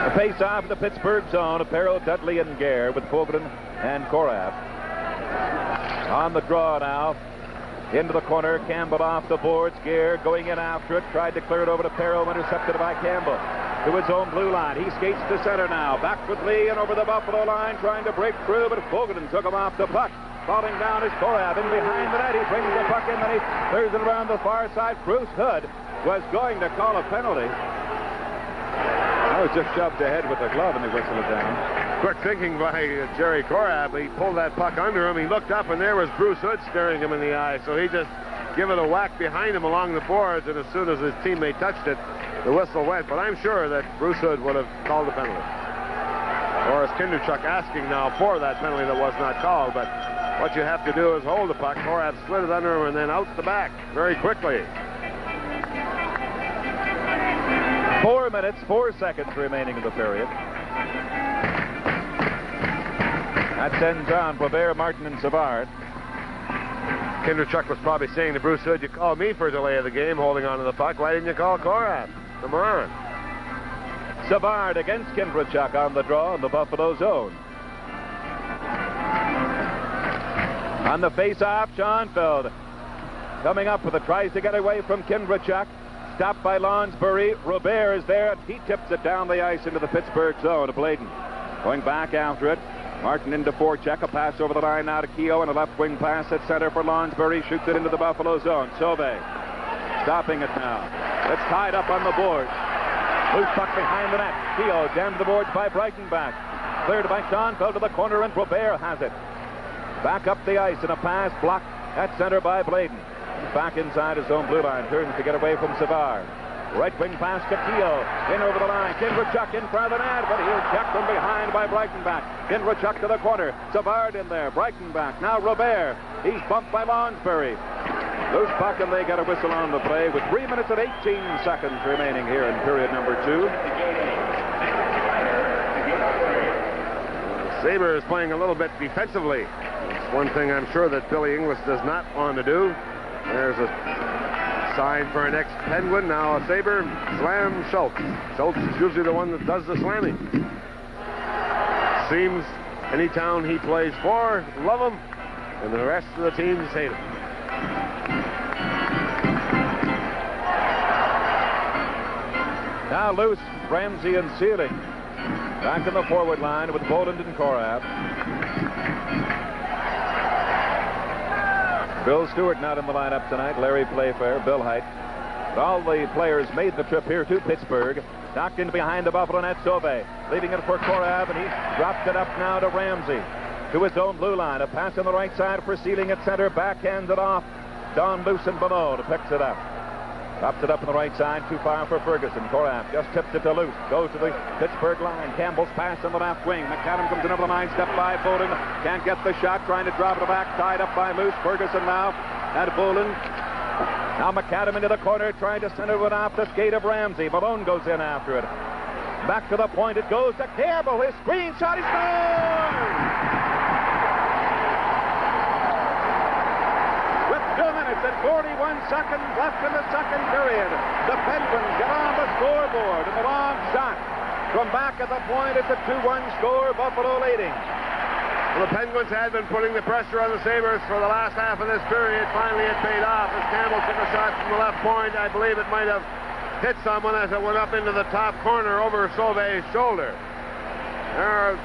The face-off in the Pittsburgh zone of Perreault, Dudley, and Gare with Fogelin and Korath. On the draw now. Into the corner. Campbell off the boards. Gare going in after it. Tried to clear it over to Perreault. Intercepted by Campbell. To his own blue line. He skates to center now. Back with Lee and over the Buffalo line. Trying to break through, but Fogelin took him off the puck. Falling down is Korath. In behind the net. He brings the puck in. Then he clears it around the far side. Bruce Hood was going to call a penalty. I was just shoved ahead with the glove and they whistled it down. Quick thinking by Jerry Korath. He pulled that puck under him. He looked up, and there was Bruce Hood staring him in the eye. So he just gave it a whack behind him along the boards, and as soon as his teammate touched it, the whistle went. But I'm sure that Bruce Hood would have called the penalty. Boris Kinderchuk asking now for that penalty that was not called. But what you have to do is hold the puck. Korath slid it under him and then out the back very quickly. 4 minutes, 4 seconds remaining in the period. That sends on Robert, Martin, and Savard. Kinderchuk was probably saying to Bruce Hood, you called me for a delay of the game, holding on to the puck. Why didn't you call Korath? Come on. Savard against Kinderchuk on the draw in the Buffalo zone. On the face-off, Schoenfeld coming up with it, tries to get away from Kinderchuk. Stopped by Lonsbury. Robert is there, and he tips it down the ice into the Pittsburgh zone to Bladen. Going back after it. Martin into forecheck. A pass over the line now to Keogh, and a left wing pass at center for Lonsbury. Shoots it into the Buffalo zone. Sauvé stopping it now. It's tied up on the boards. Loose puck behind the net. Keogh down to the boards by Breitenbach. Cleared by Schoenfeld to the corner, and Robert has it. Back up the ice, and a pass blocked at center by Bladen. Back inside his own blue line. Turns to get away from Savard. Right wing pass to Keogh. In over the line. Kinderchuk in front of the net, but he's checked from behind by Breitenbach. Kinderchuk to the corner. Savard in there. Breitenbach. Now Robert. He's bumped by Lonsbury. Loose puck, and they get a whistle on the play with 3 minutes and 18 seconds remaining here in period number 2. The Sabres playing a little bit defensively. It's one thing I'm sure that Billy Inglis does not want to do. There's a sign for an ex-Penguin, now a Sabre. Slam Schultz. Schultz is usually the one that does the slamming. Seems any town he plays for, love him, and the rest of the teams hate him. Now loose, Ramsey and Sealing. Back in the forward line with Boland and Korab. Bill Stewart not in the lineup tonight. Larry Playfair, Bill Height. But all the players made the trip here to Pittsburgh. Knocked in behind the Buffalo net, Sauvé. Leaving it for Korab, and he dropped it up now to Ramsey. To his own blue line. A pass on the right side for Sealing at center. Backhanded off. Don Lucen below picks it up. Drops it up on the right side. Too far for Ferguson. Korab just tips it to Luce. Goes to the Pittsburgh line. Campbell's pass on the left wing. McAdam comes in over the line. Step by Boland. Can't get the shot. Trying to drop it back. Tied up by Luce. Ferguson now at Boland. Now McAdam into the corner. Trying to send it off the skate of Ramsey. Malone goes in after it. Back to the point. It goes to Campbell. His screen shot. He scores! 2 minutes and 41 seconds left in the second period. The Penguins get on the scoreboard in the long shot. From back at the point, it's a 2-1 score, Buffalo leading. Well, the Penguins had been putting the pressure on the Sabres for the last half of this period. Finally, it paid off as Campbell took a shot from the left point. I believe it might have hit someone as it went up into the top corner over Sauvé's shoulder. There's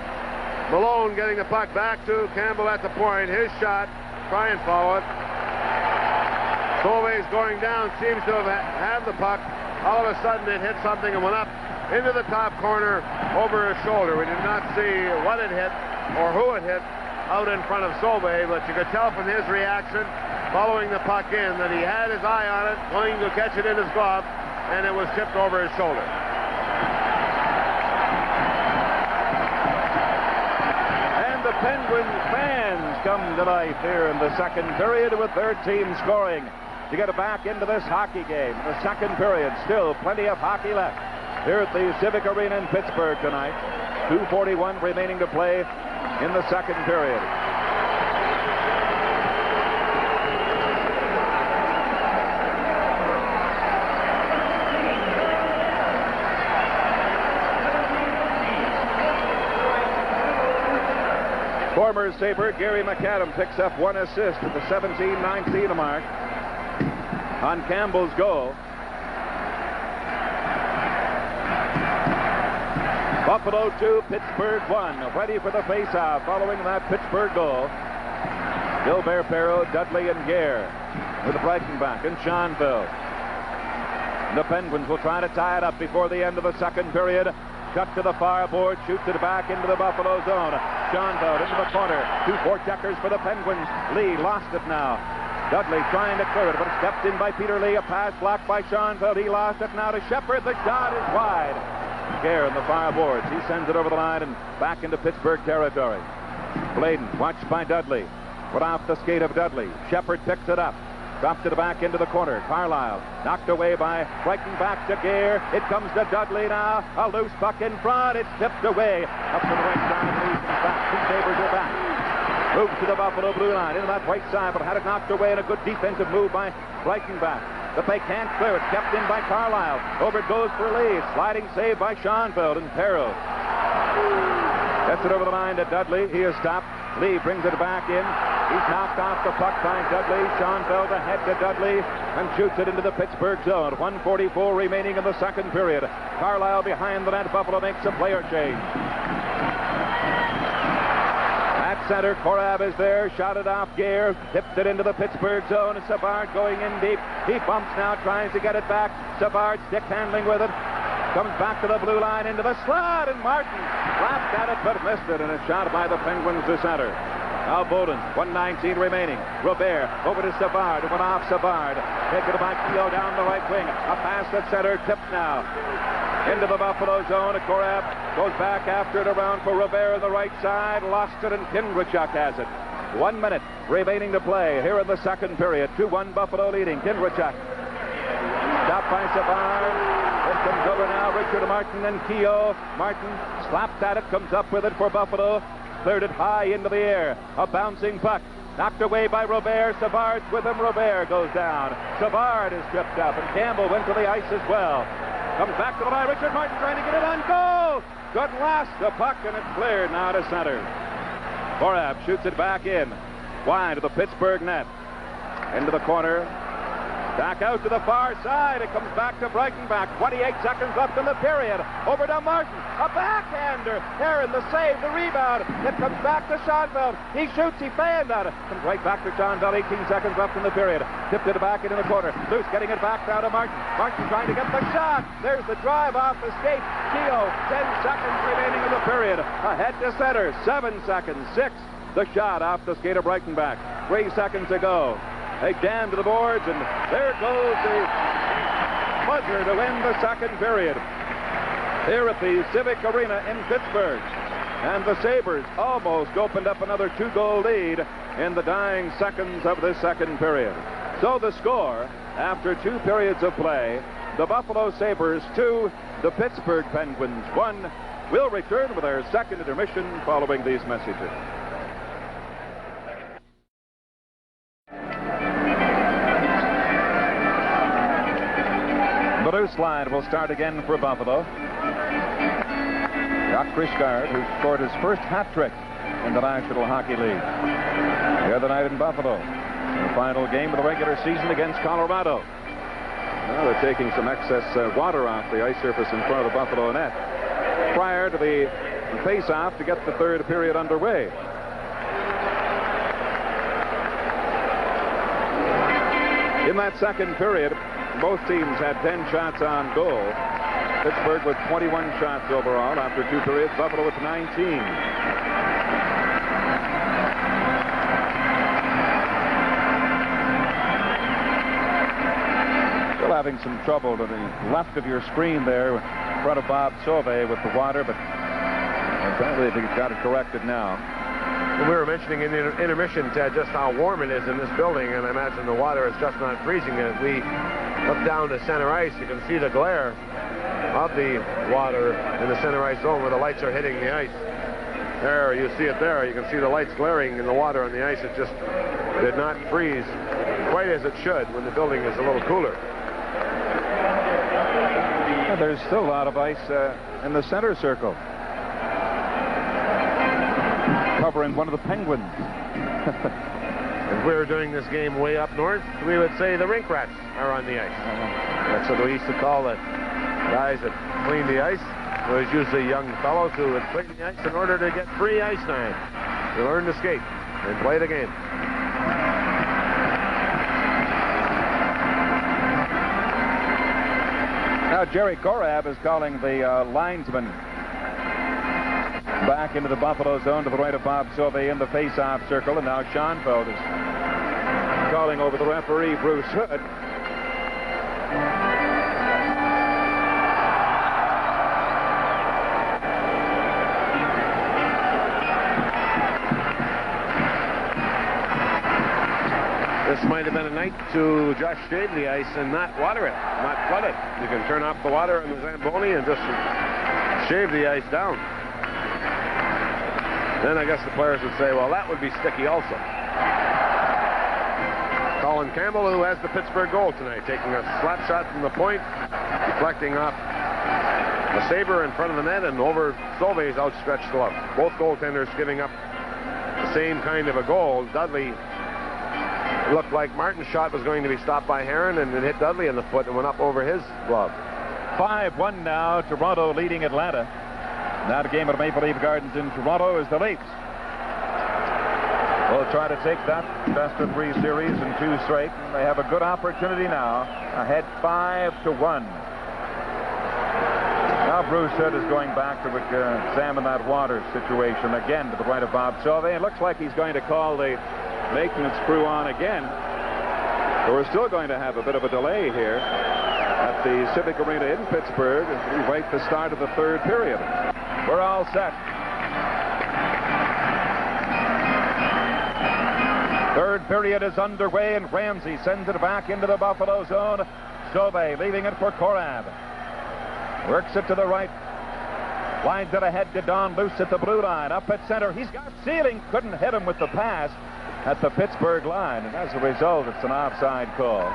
Malone getting the puck back to Campbell at the point. His shot, try and follow it. Sauvé's going down, seems to have had the puck. All of a sudden it hit something and went up into the top corner over his shoulder. We did not see what it hit or who it hit out in front of Sauvé, but you could tell from his reaction following the puck in that he had his eye on it, going to catch it in his glove, and it was tipped over his shoulder. And the Penguins fans come to life here in the second period with their team scoring to get it back into this hockey game. The second period, still plenty of hockey left here at the Civic Arena in Pittsburgh tonight. 2:41 remaining to play in the second period. Former Sabre Gary McAdam picks up 1 assist at the 17-19 mark on Campbell's goal. Buffalo 2, Pittsburgh 1. Ready for the face-off following that Pittsburgh goal. Gilbert Perreault, Dudley, and Gare with Breitenbach and Schonfeld. The Penguins will try to tie it up before the end of the second period. Cut to the far board, shoots it back into the Buffalo zone. Schonfeld into the corner. 2 forecheckers for the Penguins. Lee lost it now. Dudley trying to clear it, but stepped in by Peter Lee. A pass blocked by Schonfeld. He lost it now to Shepard. The shot is wide. Gare in the far boards. He sends it over the line and back into Pittsburgh territory. Bladen watched by Dudley. Put off the skate of Dudley. Shepard picks it up. Drops it back into the corner. Carlisle knocked away by Breitenbach to Gare. It comes to Dudley now. A loose puck in front. It's tipped away. Up to the right side. Leaves back. 2 Sabres are back. Moves to the Buffalo blue line. Into that right side, but had it knocked away, and a good defensive move by Breitenbach. The play can't clear it. Kept in by Carlisle. Over it goes for Lee. Sliding save by Schonfeld and Perreault. Gets it over the line to Dudley. He is stopped. Lee brings it back in. He's knocked off the puck by Dudley. Schonfeld ahead to Dudley and shoots it into the Pittsburgh zone. 1:44 remaining in the second period. Carlisle behind the net. Buffalo makes a player change. At center, Korab is there. Shot it off Gare. Tips it into the Pittsburgh zone. And Savard going in deep. He bumps now, tries to get it back. Savard stick handling with it. Comes back to the blue line into the slot, and Martin slapped at it but missed it, and a shot by the Penguins to center. Now Bowden, 1:19 remaining. Robert over to Savard. It went off Savard. Taken by Keogh down the right wing. A pass at center, tipped now into the Buffalo zone. Korab goes back after it around for Robert on the right side. Lost it, and Kindrechuk has it. 1 minute remaining to play here in the second period. 2-1 Buffalo leading. Kindrechuk stopped by Savard. It comes over now, Richard Martin and Keogh. Martin slapped at it, comes up with it for Buffalo. Cleared it high into the air. A bouncing puck. Knocked away by Robert. Savard's with him. Robert goes down. Savard is tripped up, and Campbell went to the ice as well. Comes back to the line. Richard Martin trying to get it on goal. Couldn't last the puck, and it's cleared now to center. Korab shoots it back in. Wide to the Pittsburgh net. Into the corner. Back out to the far side. It comes back to Breitenbach. 28 seconds left in the period. Over to Martin. A backhander. Heron, the save, the rebound. It comes back to Schoenfeld. He shoots. He failed at it. Comes right back to Schoenfeld. 18 seconds left in the period. Tipped it back into the corner. Luce getting it back now to Martin. Martin trying to get the shot. There's the drive off the skate. Keogh, 10 seconds remaining in the period. Ahead to center. 7 seconds. 6. The shot off the skate of Breitenbach. 3 seconds to go. They jam to the boards, and there goes the buzzer to end the second period here at the Civic Arena in Pittsburgh. And the Sabres almost opened up another 2-goal lead in the dying seconds of this second period. So the score, after 2 periods of play, the Buffalo Sabres 2, the Pittsburgh Penguins 1. We'll return with our second intermission following these messages. The loose line will start again for Buffalo. Jacques Richard, who scored his first hat trick in the National Hockey League the other night in Buffalo. The final game of the regular season against Colorado. Now they're taking some excess water off the ice surface in front of the Buffalo net prior to the face-off to get the third period underway. In that second period, both teams had 10 shots on goal. Pittsburgh with 21 shots overall after 2 periods. Buffalo with 19. Still having some trouble to the left of your screen there in front of Bob Sauvé with the water, but apparently they've got it corrected now. Well, we were mentioning in the intermission, Ted, just how warm it is in this building, and I imagine the water is just not freezing. As we look down to center ice, you can see the glare of the water in the center ice zone where the lights are hitting the ice. There, you see it there. You can see the lights glaring in the water on the ice. It just did not freeze quite as it should when the building is a little cooler. Well, there's still a lot of ice in the center circle, covering one of the Penguins. If we were doing this game way up north, we would say the rink rats are on the ice. That's what we used to call the guys that clean the ice. It was usually young fellows who would clean the ice in order to get free ice time, to learn to skate and play the game. Now Jerry Korab is calling the linesman back into the Buffalo zone to the right of Bob Sauvé in the face-off circle, and now Schoenfeld is calling over the referee, Bruce Hood. This might have been a night to just shave the ice and not water it, not flood it. You can turn off the water on the Zamboni and just shave the ice down. Then I guess the players would say, well, that would be sticky also. Colin Campbell, who has the Pittsburgh goal tonight, taking a slap shot from the point, deflecting off the Sabre in front of the net and over Sauvé's outstretched glove. Both goaltenders giving up the same kind of a goal. Dudley looked like Martin's shot was going to be stopped by Heron, and it hit Dudley in the foot and went up over his glove. 5-1 now, Toronto leading Atlanta. Now the game at Maple Leaf Gardens in Toronto is the Leafs. We'll try to take that best-of-3 series in 2 straight. And they have a good opportunity now, ahead 5-1. Now Bruce Hood is going back to examine that water situation again to the right of Bob Sauvé. It looks like he's going to call the maintenance crew on again. So we're still going to have a bit of a delay here at the Civic Arena in Pittsburgh as we wait the start of the third period. We're all set. Third period is underway, and Ramsey sends it back into the Buffalo zone. Sauvé leaving it for Korab. Works it to the right. Lines it ahead to Don Luce at the blue line. Up at center. He's got ceiling. Couldn't hit him with the pass at the Pittsburgh line. And as a result, it's an offside call.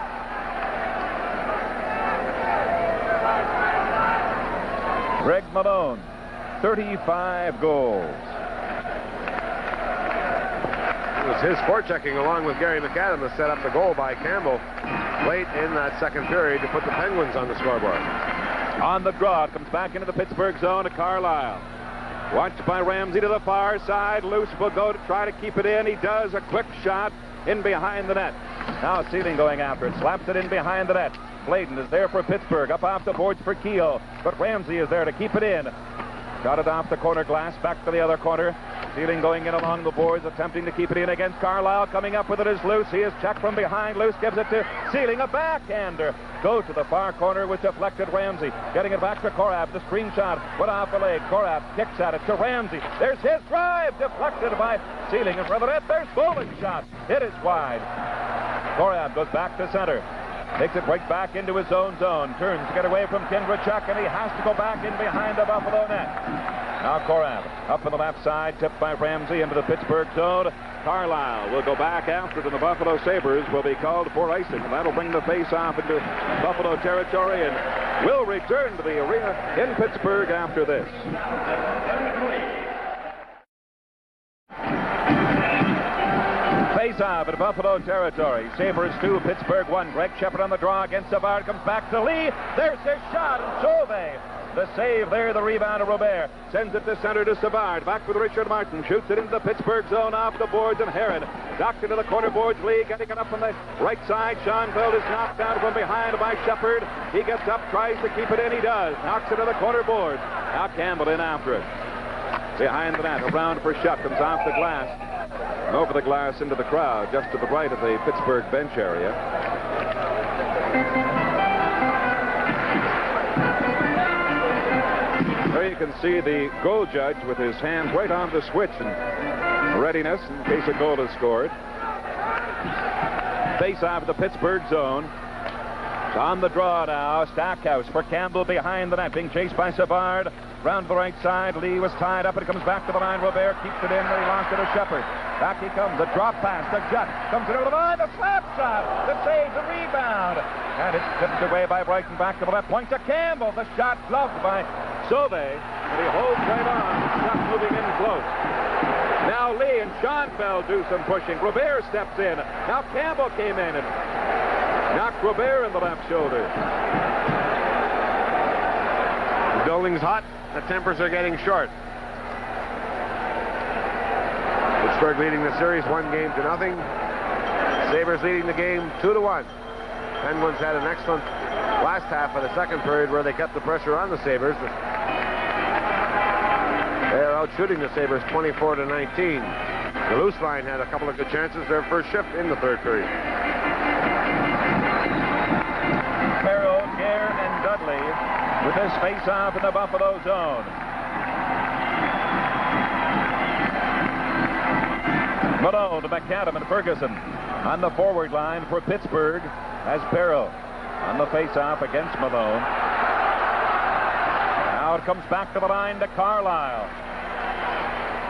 Greg Malone, 35 goals. He was his forechecking along with Gary McAdam to set up the goal by Campbell late in that second period to put the Penguins on the scoreboard. On the draw, it comes back into the Pittsburgh zone to Carlisle. Watched by Ramsey to the far side. Loose will go to try to keep it in. He does. A quick shot in behind the net. Now Sealing going after it. Slaps it in behind the net. Bladen is there for Pittsburgh. Up off the boards for Keel. But Ramsey is there to keep it in. Got it off the corner glass. Back to the other corner. Sealing going in along the boards, attempting to keep it in against Carlisle. Coming up with it is Loose. He is checked from behind. Loose gives it to Sealing. A backhander. Go to the far corner with deflected Ramsey. Getting it back to Korab. The screen shot went off the leg. Korab kicks at it to Ramsey. There's his drive. Deflected by Sealing in front of the net. There's Bowling's shot. It is wide. Korab goes back to center. Takes it right back into his own zone. Turns to get away from Kindrachuk, and he has to go back in behind the Buffalo net. Now Korab up on the left side, tipped by Ramsey into the Pittsburgh zone. Carlisle will go back after it, and the Buffalo Sabres will be called for icing. And that'll bring the face-off into Buffalo territory, and will return to the arena in Pittsburgh after this. Face-off at Buffalo territory. Sabres 2, Pittsburgh 1. Greg Shepard on the draw against Savard. Comes back to Lee. There's his shot, and Chauvet. The save there, the rebound of Robert. Sends it to center to Savard. Back with Richard Martin. Shoots it into the Pittsburgh zone off the boards, and Heron knocked into the corner boards. Lee getting it up on the right side. Schoenfeld is knocked down from behind by Shepard. He gets up, tries to keep it in. He does. Knocks it to the corner boards. Now Campbell in after it. Behind the net, around for Shutt. Comes off the glass. And over the glass into the crowd, just to the right of the Pittsburgh bench area. There you can see the goal judge with his hand right on the switch in readiness in case a goal is scored. Face off the Pittsburgh zone. It's on the draw now. Stackhouse for Campbell behind the net, being chased by Savard. Round the right side. Lee was tied up, and it comes back to the line. Robert keeps it in, and he lost it to Shepard. Back he comes. A drop pass to Jutt. Comes it over the line. A slap shot. The save, the rebound. And it's tipped away by Brighton. Back to the left point to Campbell. The shot gloved by Sauvé. And he holds right on. Not moving in close. Now Lee and Schoenfeld do some pushing. Robert steps in. Now Campbell came in and knocked Robert in the left shoulder. The building's hot. The tempers are getting short. Pittsburgh leading the series 1-0. Sabres leading the game 2-1. Penguins had an excellent last half of the second period where they kept the pressure on the Sabres. They are out shooting the Sabres 24-19. The loose line had a couple of good chances. Their first shift in the third period. Farrell, Gare, and Dudley with this face-off in the Buffalo zone. Malone to McAdam and Ferguson on the forward line for Pittsburgh as Perreault on the face-off against Malone. Now it comes back to the line to Carlisle.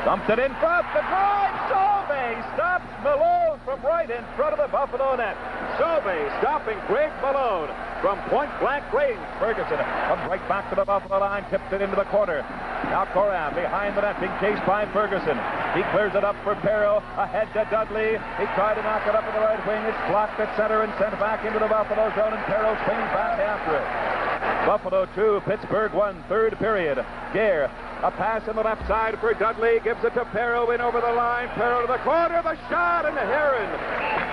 Dumped it in front. The drive. Sauvé stops Malone from right in front of the Buffalo net. Sauvé stopping Greg Malone from point-blank range. Ferguson comes right back to the Buffalo line. Tipped it into the corner. Now Korab behind the net, being chased by Ferguson. He clears it up for Perreault. Ahead to Dudley. He tried to knock it up in the right wing. It's blocked at center and sent back into the Buffalo zone, and Perreault swings back after it. Buffalo 2, Pittsburgh 1, third period. Gare, a pass on the left side for Dudley. Gives it to Perreault in over the line. Perreault to the corner. The shot, and Heron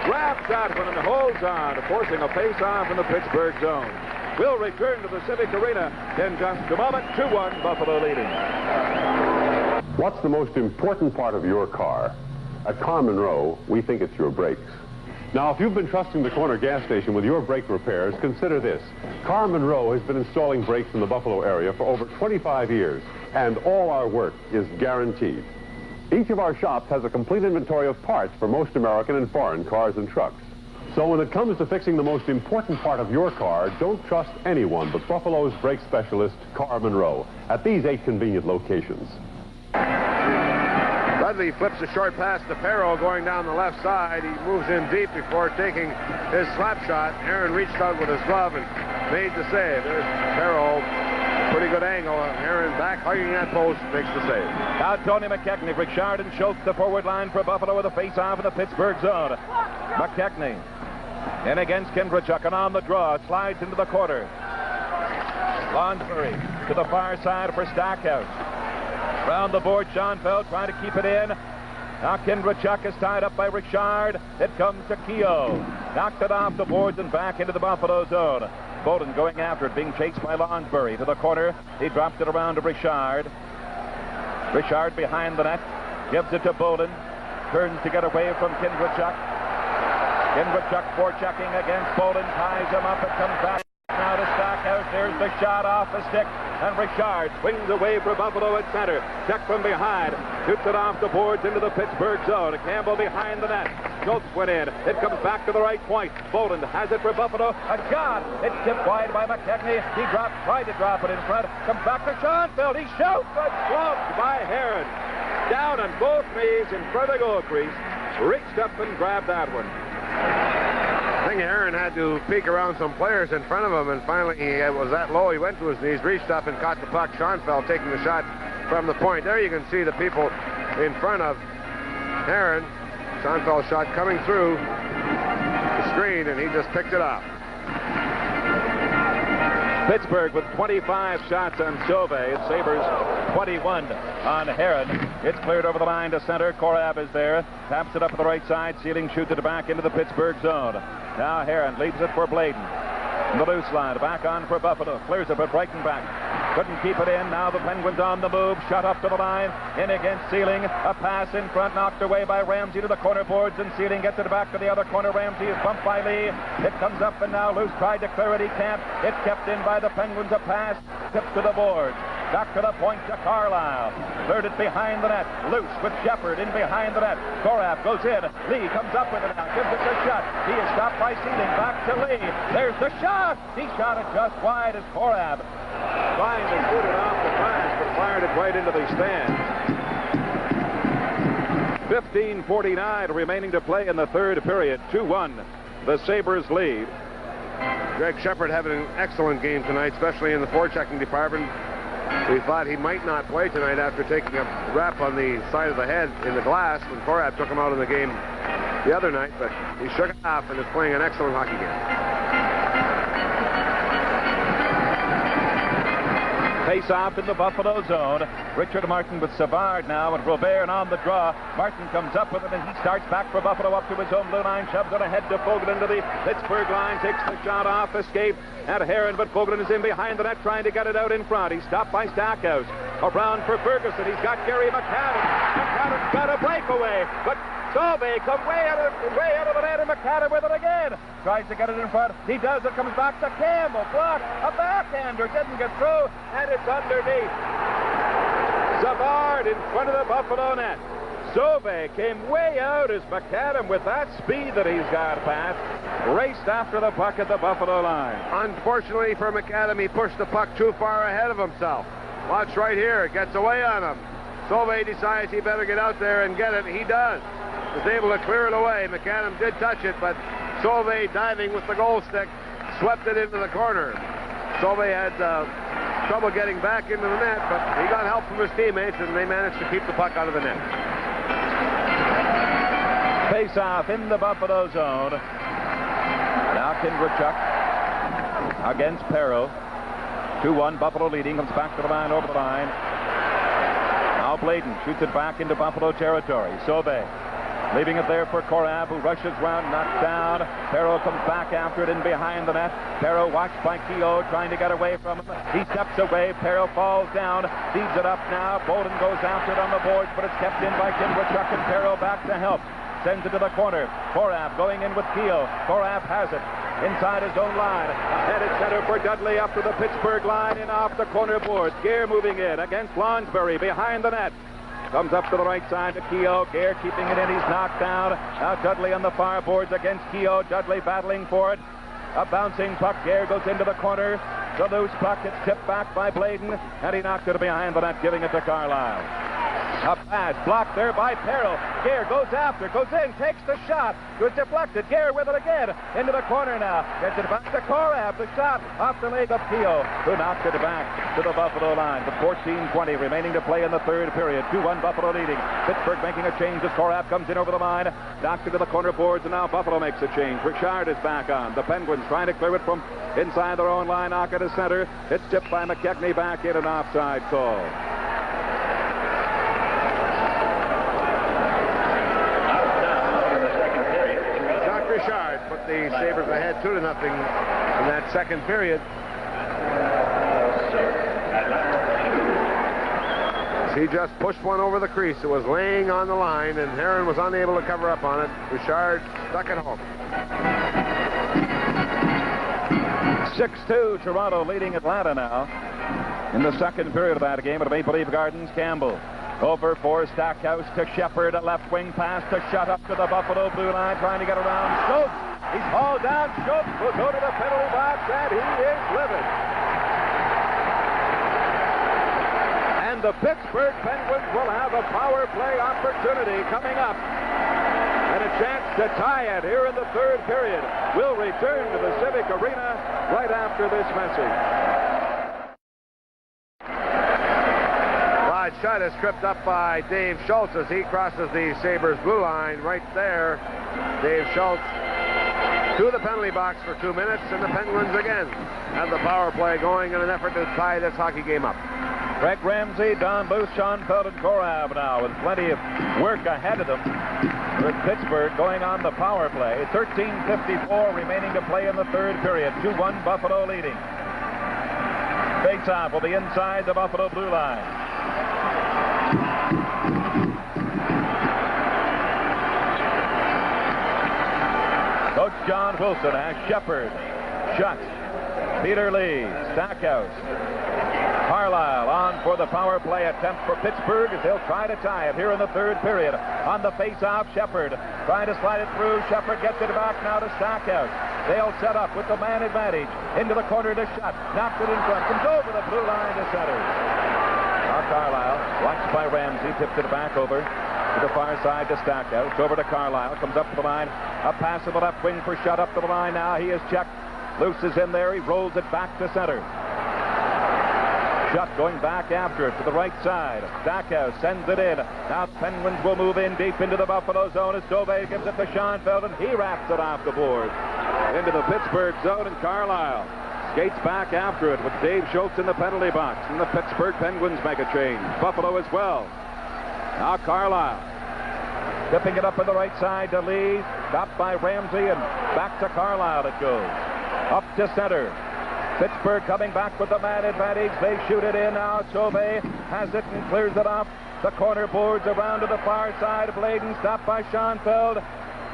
grabs that one and holds on, forcing a face-off in the Pittsburgh zone. We'll return to the Civic Arena in just a moment. 2-1, Buffalo leading. What's the most important part of your car? At Car Monroe, we think it's your brakes. Now, if you've been trusting the corner gas station with your brake repairs, consider this. Car Monroe has been installing brakes in the Buffalo area for over 25 years, and all our work is guaranteed. Each of our shops has a complete inventory of parts for most American and foreign cars and trucks. So when it comes to fixing the most important part of your car, don't trust anyone but Buffalo's brake specialist, Car Monroe, at these 8 convenient locations. Dudley flips a short pass to Perreault going down the left side. He moves in deep before taking his slap shot. Aaron reached out with his glove and made the save. There's Perreault Pretty good angle. Heron back, hugging that post, makes the save. Now Tony McKechnie, Richard and Schultz, the forward line for Buffalo with a face-off in the Pittsburgh zone. McKechnie in against Kindrachuk, and on the draw, slides into the corner. Lonsbury to the far side for Stackhouse. Round the board, Schoenfeld trying to keep it in. Now Kindrachuk is tied up by Richard. It comes to Keogh. Knocked it off the boards and back into the Buffalo zone. Bolden going after it, being chased by Lonsbury to the corner. He dropped it around to Richard. Richard behind the net. Gives it to Bolden. Turns to get away from Kindrachuk. Kindrachuk forechecking against Bolden. Ties him up. It comes back now to Stackhouse. There's the shot off the stick. And Richard swings away for Buffalo at center. Check from behind. Shoots it off the boards into the Pittsburgh zone. Campbell behind the net. Schultz went in. It comes back to the right point. Bolden has it for Buffalo. A shot. It's tipped wide by McKechnie. He tried to drop it in front. Comes back to Schoenfeld. He shoots. But gloved by Heron. Down on both knees in front of the goal crease. Reached up and grabbed that one. I think Heron had to peek around some players in front of him, and finally he was that low. He went to his knees, reached up, and caught the puck. Schoenfeld taking the shot from the point. There you can see the people in front of Heron. Schoenfeld's shot coming through the screen, and he just picked it up. Pittsburgh with 25 shots on Sauvé. Sabres 21 on Heron. It's cleared over the line to center. Korab is there. Taps it up to the right side. Sealing shoots it back into the Pittsburgh zone. Now Heron leaves it for Bladen. The loose line. Back on for Buffalo. Clears it, but Breitenbach couldn't keep it in. Now the Penguins on the move. Shot up to the line. In against Sealing. A pass in front. Knocked away by Ramsey to the corner boards. And Sealing gets it back to the other corner. Ramsey is bumped by Lee. It comes up and now Loose tried to clear it. He can't. It's kept in by the Penguins. A pass. Tipped to the boards. Back to the point to Carlisle. Cleared it behind the net. Loose with Shepard in behind the net. Korab goes in. Lee comes up with it now. Gives it a shot. He is stopped by Sealing. Back to Lee. There's the shot. He shot it just wide as Korab trying to shoot it off the pass, but fired it right into the stand. 15:49 remaining to play in the third period. 2-1. The Sabres lead. Greg Shepard having an excellent game tonight, especially in the forechecking department. We thought he might not play tonight after taking a rap on the side of the head in the glass when Korab took him out in the game the other night, but he shook it off and is playing an excellent hockey game. Face-off in the Buffalo zone. Richard Martin with Savard now, and Robert, and on the draw. Martin comes up with it, and he starts back for Buffalo up to his own blue line. Shoves it ahead to Foglen into the Pittsburgh line. Takes the shot off, escape at Heron, but Foglen is in behind the net trying to get it out in front. He's stopped by Stackhouse. Around for Ferguson. He's got Gary McAdam. McAdam's got a breakaway, but Sauvé comes way out of the net, and McAdam with it again. Tries to get it in front. He does it. Comes back to Campbell. Blocked. A backhander. Didn't get through, and it's underneath. Savard in front of the Buffalo net. Sauvé came way out as McAdam, with that speed that he's got past, raced after the puck at the Buffalo line. Unfortunately for McAdam, he pushed the puck too far ahead of himself. Watch right here. It gets away on him. Sauvé decides he better get out there and get it. He does. Was able to clear it away. McAdam did touch it, but Sauvé, diving with the goal stick, swept it into the corner. Sauvé had trouble getting back into the net, but he got help from his teammates, and they managed to keep the puck out of the net. Face-off in the Buffalo zone. Now Kindrachuk against Perro. 2-1, Buffalo leading. Comes back to the line, over the line. Now Bladen shoots it back into Buffalo territory. Sauvé leaving it there for Korab, who rushes round, knocked down. Perro comes back after it in behind the net. Perro watched by Keogh, trying to get away from him. He steps away. Perro falls down. Feeds it up now. Bolden goes after it on the boards, but it's kept in by Kindrachuk, and Perro back to help. Sends it to the corner. Korab going in with Keogh. Korab has it inside his own line. Ahead at center for Dudley up to the Pittsburgh line and off the corner boards. Gare moving in against Lonsbury behind the net. Comes up to the right side to Keogh. Gare keeping it in. He's knocked down. Now Dudley on the far boards against Keogh. Dudley battling for it. A bouncing puck. Gare goes into the corner. The loose puck. It's tipped back by Bladen, and he knocked it behind the net, giving it to Carlisle. A pass blocked there by Peril. Gare goes after, goes in, takes the shot. It was deflected. Gare with it again. Into the corner now. Gets it back to Korab. The shot off the leg of Keogh, who knocked it back to the Buffalo line. With 14:20 remaining to play in the third period. 2-1 Buffalo leading. Pittsburgh making a change as Korab comes in over the line. Knocked into the corner boards, and now Buffalo makes a change. Richard is back on. The Penguins trying to clear it from inside their own line. Knock it to center. It's tipped by McKechnie back in, an offside call. Richard put the Sabres ahead 2-0 in that second period. He just pushed one over the crease. It was laying on the line, and Heron was unable to cover up on it. Richard stuck it home. 6-2, Toronto leading Atlanta now. In the second period of that game at Maple Leaf Gardens, Campbell. Over for Stackhouse to Shepard, a left wing pass to Shutt up to the Buffalo blue line, trying to get around Schultz. He's hauled down. Schultz will go to the penalty box, and he is livid. And the Pittsburgh Penguins will have a power play opportunity coming up. And a chance to tie it here in the third period. We'll return to the Civic Arena right after this message. Shot is tripped up by Dave Schultz as he crosses the Sabres blue line right there. Dave Schultz to the penalty box for 2 minutes, and the Penguins again have the power play going in an effort to tie this hockey game up. Greg Ramsey, Don Booth, Schoenfeld, and Korab now with plenty of work ahead of them. With Pittsburgh going on the power play. 13:54 remaining to play in the third period. 2-1 Buffalo leading. Faceoff will be inside the Buffalo blue line. Coach John Wilson has Shepard, Shutt, Peter Lee, Stackhouse, Carlisle on for the power play attempt for Pittsburgh as they'll try to tie it here in the third period. On the face-off, Shepard trying to slide it through. Shepard gets it back now to Stackhouse. They'll set up with the man advantage into the corner to Shutt. Knocks it in front, comes over the blue line to center. Now Carlisle, watched by Ramsey, tipped it back over to the far side to Stackhouse. Over to Carlisle, comes up to the line. A pass to the left wing for Shutt up to the line now. He is checked. Luce is in there. He rolls it back to center. Shutt going back after it to the right side. Stackhouse sends it in. Now the Penguins will move in deep into the Buffalo zone as Sauvé gives it to Schoenfeld, and he wraps it off the board. Into the Pittsburgh zone, and Carlisle skates back after it with Dave Schultz in the penalty box, and the Pittsburgh Penguins make a change. Buffalo as well. Now Carlisle tipping it up on the right side to Lee. Stopped by Ramsey, and back to Carlisle it goes. Up to center. Pittsburgh coming back with the man advantage. They shoot it in now. Sauvé has it and clears it off the corner boards around to the far side. Bladen stopped by Schoenfeld.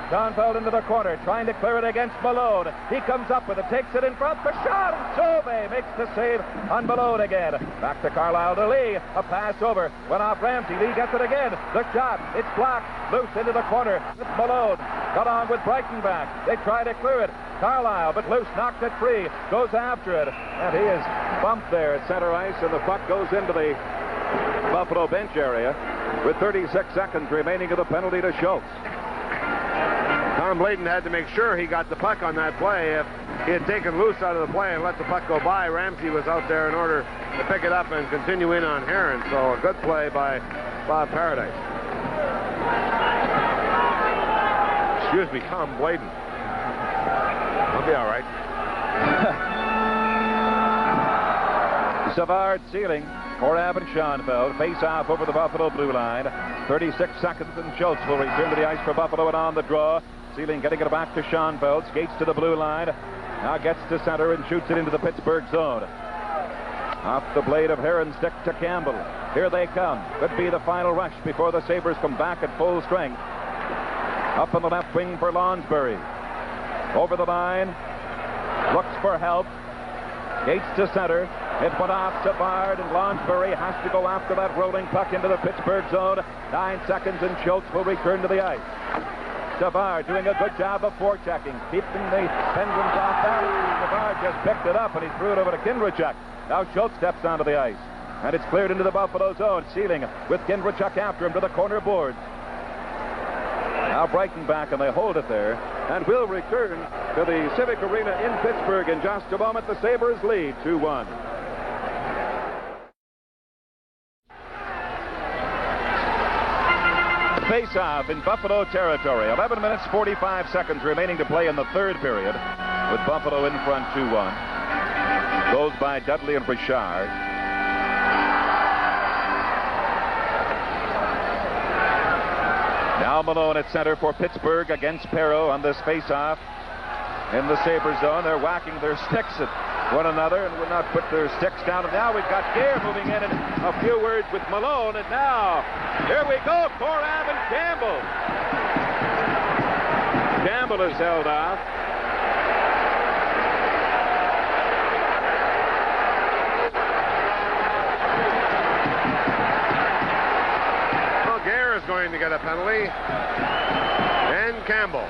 Schoenfeld into the corner, trying to clear it against Malone. He comes up with it, takes it in front, the shot, and Sauvé makes the save on Malone again. Back to Carlisle to Lee. A pass over, went off Ramsey. Lee gets it again. The shot, it's blocked. Loose into the corner. It's Malone. Got on with Breitenbach. They try to clear it. Carlisle, but Loose knocked it free. Goes after it, and he is bumped there at center ice, and the puck goes into the Buffalo bench area with 36 seconds remaining of the penalty to Schultz. Tom Bladen had to make sure he got the puck on that play. If he had taken Loose out of the play and let the puck go by, Ramsey was out there in order to pick it up and continue in on Heron. So a good play by Bob Paradise. Excuse me, Tom Bladen. I'll be all right. Savard ceiling. Korab and Schoenfeld face off over the Buffalo blue line. 36 seconds, and Schultz will return to the ice for Buffalo, and on the draw. Sealing getting it back to Schoenfeld. Skates to the blue line. Now gets to center and shoots it into the Pittsburgh zone. Off the blade of Heron stick to Campbell. Here they come. Could be the final rush before the Sabres come back at full strength. Up on the left wing for Lonsbury. Over the line. Looks for help. Gates to center. It went off Savard, and Lonsbury has to go after that rolling puck into the Pittsburgh zone. 9 seconds, and Schultz will return to the ice. Savard doing a good job of forechecking, keeping the Penguins off that. Savard just picked it up, and he threw it over to Kindrachek. Now Schultz steps onto the ice. And it's cleared into the Buffalo zone. Sealing with Gingrich after him to the corner boards. Now Brighton back, and they hold it there. And will return to the Civic Arena in Pittsburgh in just a moment. The Sabres lead 2-1. Face-off in Buffalo territory. 11 minutes, 45 seconds remaining to play in the third period, with Buffalo in front 2-1. Goals by Dudley and Richard. Now Malone at center for Pittsburgh against Perro on this face-off in the Sabre zone. They're whacking their sticks at one another and will not put their sticks down. And now we've got Gare moving in, and a few words with Malone. And now, here we go, Korab and Campbell. Campbell is held off. Gare is going to get a penalty. And Campbell.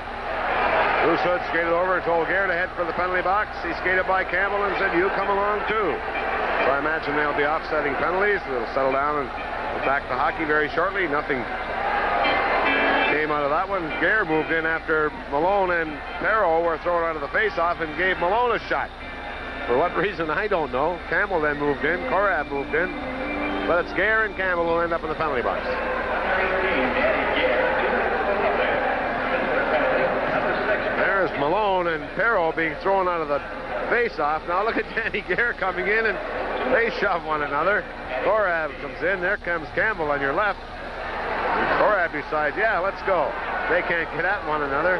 Rousseau skated over and told Gare to head for the penalty box. He skated by Campbell and said, "You come along too." So I imagine they'll be offsetting penalties. They'll settle down and go back to hockey very shortly. Nothing came out of that one. Gare moved in after Malone and Perro were thrown out of the face-off and gave Malone a shot. For what reason, I don't know. Campbell then moved in. Korab moved in. But it's Gare and Campbell who end up in the penalty box. There's Malone and Perro being thrown out of the face-off. Now look at Danny Gare coming in, and they shove one another. Korab comes in. There comes Campbell on your left. Korab decides, yeah, let's go. They can't get at one another.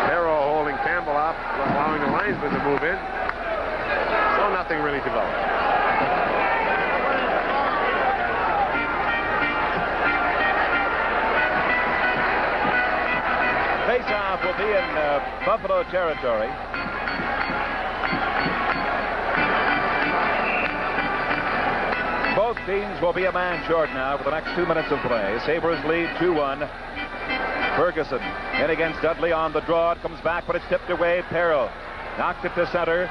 Perro holding Campbell off, allowing the linesman to move in. So nothing really developed. Face-off will be in Buffalo territory. Both teams will be a man short now for the next 2 minutes of play. Sabres lead 2-1. Ferguson in against Dudley on the draw. It comes back, but it's tipped away. Perro knocked it to center.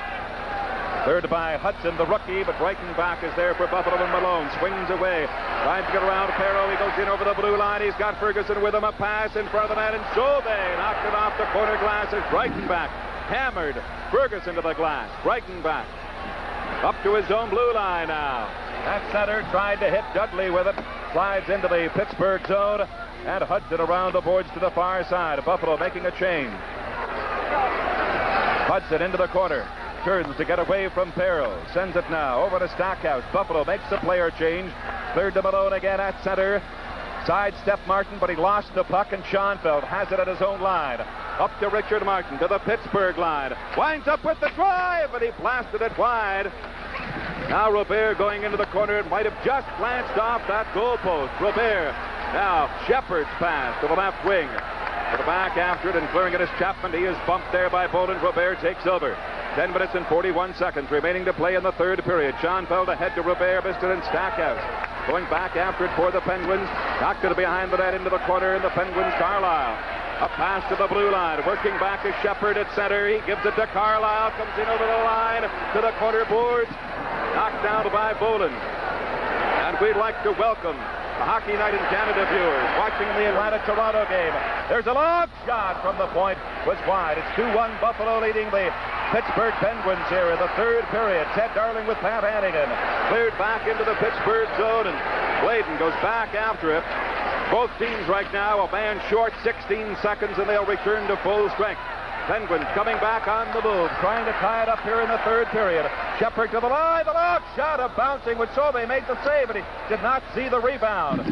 Third by Hudson, the rookie, but Brighton back is there for Buffalo, and Malone swings away. Trying to get around Perro. He goes in over the blue line. He's got Ferguson with him. A pass in front of the net, and Sauvé knocked it off the corner glass as Brighton back. Hammered Ferguson to the glass. Brighton back. Up to his own blue line now. That center tried to hit Dudley with it. Slides into the Pittsburgh zone, and Hudson around the boards to the far side. Buffalo making a change. Hudson into the corner. Turns to get away from Perro. Sends it now over to Stackhouse. Buffalo makes the player change. Third to Malone again at center. Sidestep Martin, but he lost the puck, and Schoenfeld has it at his own line. Up to Richard Martin to the Pittsburgh line. Winds up with the drive, and he blasted it wide. Now Robert going into the corner. It might have just glanced off that goalpost. Robert. Now Shepard's pass to the left wing. To the back after it, and clearing it is Chapman. He is bumped there by Boland. Robert takes over. 10 minutes and 41 seconds remaining to play in the third period. Schoenfeld ahead to Robert, Biston, and Stackhouse. Going back after it for the Penguins. Knocked it behind the net into the corner, and the Penguins, Carlisle. A pass to the blue line. Working back is Shepard at center. He gives it to Carlisle. Comes in over the line to the corner boards. Knocked down by Boland. And we'd like to welcome the Hockey Night in Canada viewers watching the Atlanta-Toronto game. There's a long shot from the point. Was wide. It's 2-1 Buffalo leading the Pittsburgh Penguins here in the third period. Ted Darling with Pat Hannigan. Cleared back into the Pittsburgh zone, and Bladen goes back after it. Both teams right now a man short, 16 seconds, and they'll return to full strength. Penguins coming back on the move, trying to tie it up here in the third period. Shepard to the line, the long shot of bouncing with Sauvé made the save, but he did not see the rebound.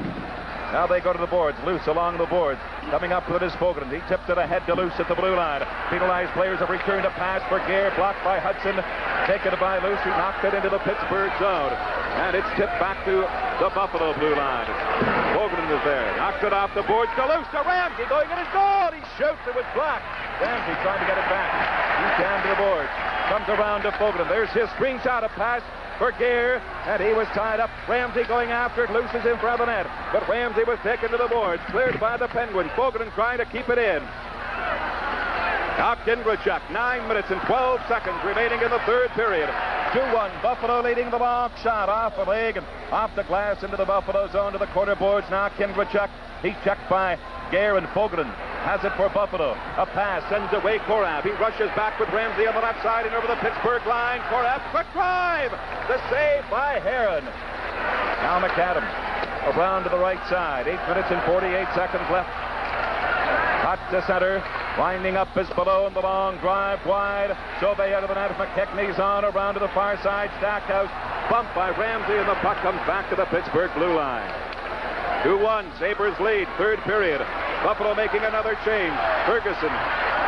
Now they go to the boards, Luce along the boards. Coming up with his Bogan. He tipped it ahead to Luce at the blue line. Penalized players have returned a pass for Gare, blocked by Hudson. Taken by Luce, who knocked it into the Pittsburgh zone. And it's tipped back to the Buffalo blue line. Bogan is there. Knocked it off the boards to Luce, to Ramsey going in his goal. He shoots, it was blocked. Ramsey trying to get it back. He's down to the boards. Comes around to Bogan. There's his screenshot of pass for Gare, and he was tied up. Ramsey going after it. Luce is in front of the net, but Ramsey was taken to the boards. Cleared by the Penguins. Bogan trying to keep it in. Doc Gingrich, 9 minutes and 12 seconds remaining in the third period. 2-1. Buffalo leading the long shot off the leg and off the glass into the Buffalo zone to the corner boards. Now Kindrechuk. He's checked by Gare and Fogren. Has it for Buffalo. A pass sends away Korab. He rushes back with Ramsey on the left side and over the Pittsburgh line. Korab, quick drive. The save by Heron. Now McAdam around to the right side. 8 minutes and 48 seconds left. Hot to center. Winding up is below in the long drive wide. Sauvé out of the net. McKechnie's on around to the far side. Stackhouse bumped by Ramsey and the puck comes back to the Pittsburgh blue line. 2-1. Sabres lead. Third period. Buffalo making another change. Ferguson.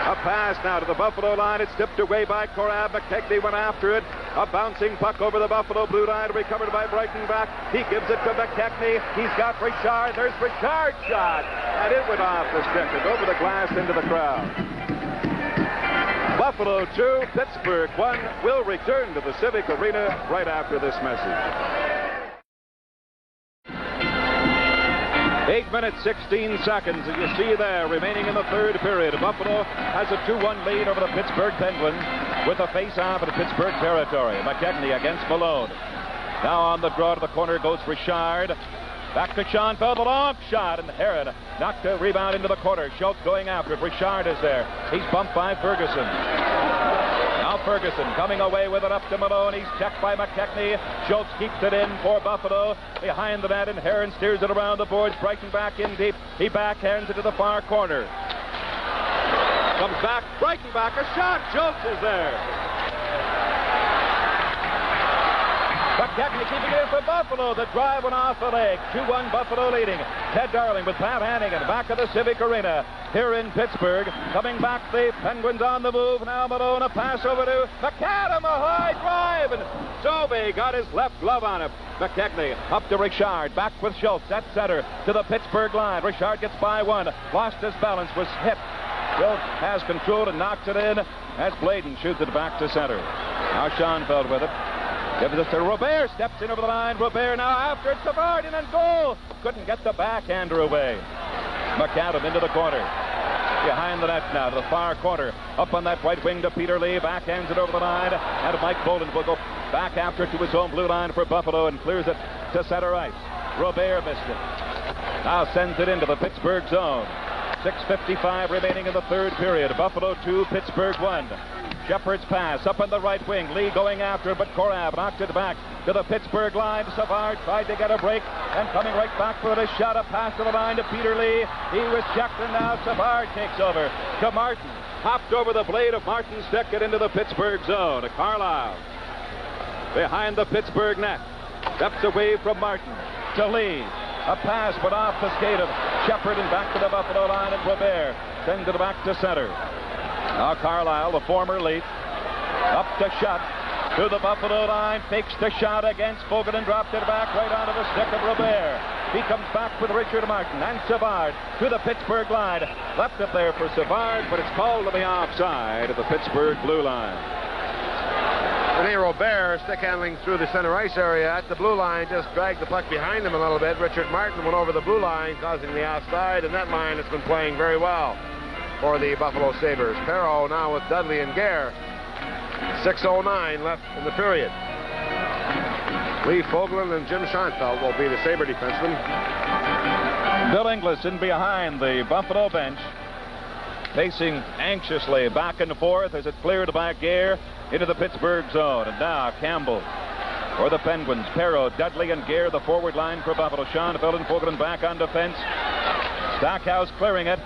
A pass now to the Buffalo line. It's tipped away by Korab. McKechnie went after it. A bouncing puck over the Buffalo blue line. Recovered by Breitenbach. He gives it to McKechnie. He's got Richard. There's Richard's shot. And it went off the stick and over the glass into the crowd. Buffalo 2, Pittsburgh 1. Will return to the Civic Arena right after this message. 8 minutes, 16 seconds, as you see there, remaining in the third period. Buffalo has a 2-1 lead over the Pittsburgh Penguins with a face-off in Pittsburgh territory. McKechnie against Malone. Now on the draw to the corner goes Richard. Back to Schoenfeld, a long shot, and Heron knocked a rebound into the corner. Schultz going after it. Richard is there. He's bumped by Ferguson. Now Ferguson coming away with it up to Malone. He's checked by McKechnie. Schultz keeps it in for Buffalo. Behind the net, and Heron steers it around the boards. Breitenbach in deep. He backhands it to the far corner. Comes back. Breitenbach, a shot. Schultz is there. McKechnie keeping it in for Buffalo. The drive went off the leg. 2-1 Buffalo leading. Ted Darling with Pat Hannigan back at the Civic Arena here in Pittsburgh. Coming back, the Penguins on the move. Now Malone, a pass over to McAdam, a high drive, and Sauvé got his left glove on him. McKechnie up to Richard, back with Schultz at center to the Pittsburgh line. Richard gets by one, lost his balance, was hit. Schultz has control and knocks it in as Bladen shoots it back to center. Now Schoenfeld with it. Gives it to Robert, steps in over the line. Robert now after it, Savard in and goal. Couldn't get the backhander away. McAdam into the corner. Behind the net now to the far corner. Up on that right wing to Peter Lee. Backhands it over the line. And Mike Boland will go back after it to his own blue line for Buffalo and clears it to center ice. Robert missed it. Now sends it into the Pittsburgh zone. 6:55 remaining in the third period. Buffalo 2, Pittsburgh 1. Shepard's pass up on the right wing. Lee going after it, but Korab knocked it back to the Pittsburgh line. Savard tried to get a break and coming right back for the shot. A pass to the line to Peter Lee. He was checked and now Savard takes over to Martin. Hopped over the blade of Martin's stick and into the Pittsburgh zone. Carlisle behind the Pittsburgh net. Steps away from Martin to Lee. A pass but off the skate of Shepard and back to the Buffalo line, and Robert sends it back to center. Now Carlisle, the former Leaf, up to shot to the Buffalo line, fakes the shot against Fogan and dropped it back right onto the stick of Robert. He comes back with Richard Martin and Savard to the Pittsburgh line. Left it there for Savard, but it's called to the offside of the Pittsburgh blue line. Rene Robert, stick handling through the center ice area at the blue line, just dragged the puck behind him a little bit. Richard Martin went over the blue line, causing the offside, and that line has been playing very well for the Buffalo Sabres. Perreault now with Dudley and Gare. 6:09 left in the period. Lee Fogland and Jim Schoenfeld will be the Sabre defensemen. Bill Inglis in behind the Buffalo bench, pacing anxiously back and forth as it's cleared by Gare into the Pittsburgh zone. And now Campbell for the Penguins. Perreault, Dudley, and Gare the forward line for Buffalo. Schoenfeld and Fogland back on defense. Stackhouse clearing it.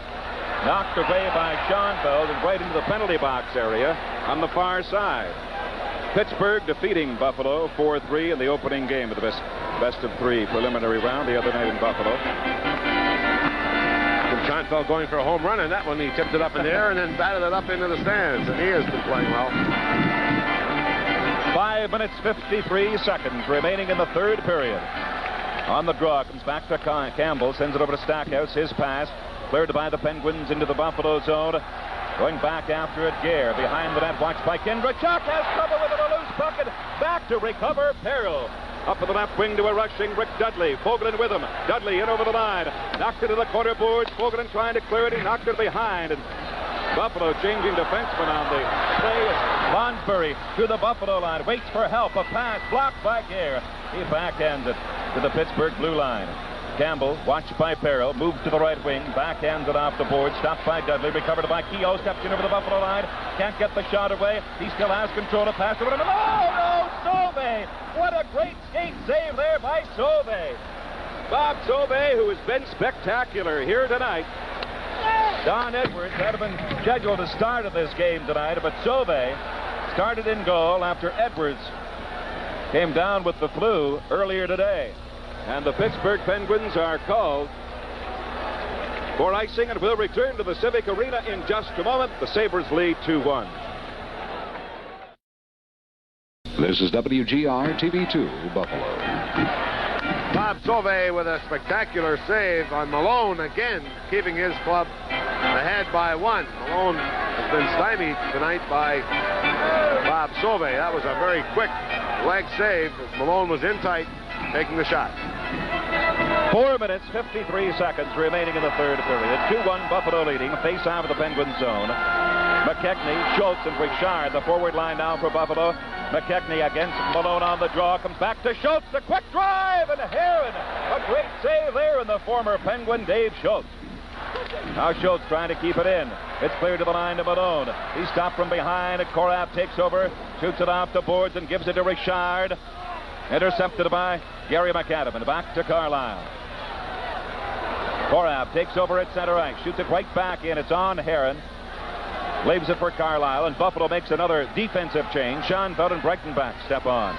Knocked away by Schoenfeld and right into the penalty box area on the far side. Pittsburgh defeating Buffalo 4-3 in the opening game of the best of three preliminary round the other night in Buffalo. Schoenfeld going for a home run, and that one he tipped it up in the air and then batted it up into the stands, and he has been playing well. 5 minutes 53 seconds remaining in the third period. On the draw, comes back to Campbell, sends it over to Stackhouse. His pass cleared by the Penguins into the Buffalo zone. Going back after it, Gare behind the net, watched by Kindrechuk, has trouble with it, a loose bucket. Back to recover, Perreault. Up to the left wing to a rushing Rick Dudley. Fogland with him. Dudley in over the line. Knocked it to the corner boards. Fogland trying to clear it. He knocked it behind. And Buffalo changing defenseman on the play. Lonsbury to the Buffalo line, waits for help. A pass blocked by Gare. He backhands it to the Pittsburgh blue line. Campbell, watched by Perrill, moves to the right wing, backhands it off the board, stopped by Dudley, recovered by Keogh, steps in over the Buffalo line, can't get the shot away. He still has control of pass over to Sauve! What a great skate save there by Sauve. Bob Sauve, who has been spectacular here tonight. Don Edwards had been scheduled to start at this game tonight, but Sauve started in goal after Edwards came down with the flu earlier today. And the Pittsburgh Penguins are called for icing and will return to the Civic Arena in just a moment. The Sabres lead 2-1. This is WGR TV2 Buffalo. Bob Sauve with a spectacular save on Malone, again keeping his club ahead by 1. Malone has been stymied tonight by Bob Sauve. That was a very quick leg save as Malone was in tight, taking the shot. 4 minutes, 53 seconds remaining in the third period. 2-1 Buffalo leading. Face off of the Penguin zone. McKechnie, Schultz, and Richard, the forward line now for Buffalo. McKechnie against Malone on the draw. Comes back to Schultz. A quick drive, and Heron. A great save there in the former Penguin, Dave Schultz. Now Schultz trying to keep it in. It's cleared to the line to Malone. He's stopped from behind. Korab takes over, shoots it off the boards, and gives it to Richard. Intercepted by Gary McAdam, and back to Carlisle. Korab takes over at center ice, shoots it right back in. It's on Heron. Leaves it for Carlisle, and Buffalo makes another defensive change. Schoenfeld and Breitenbach step on.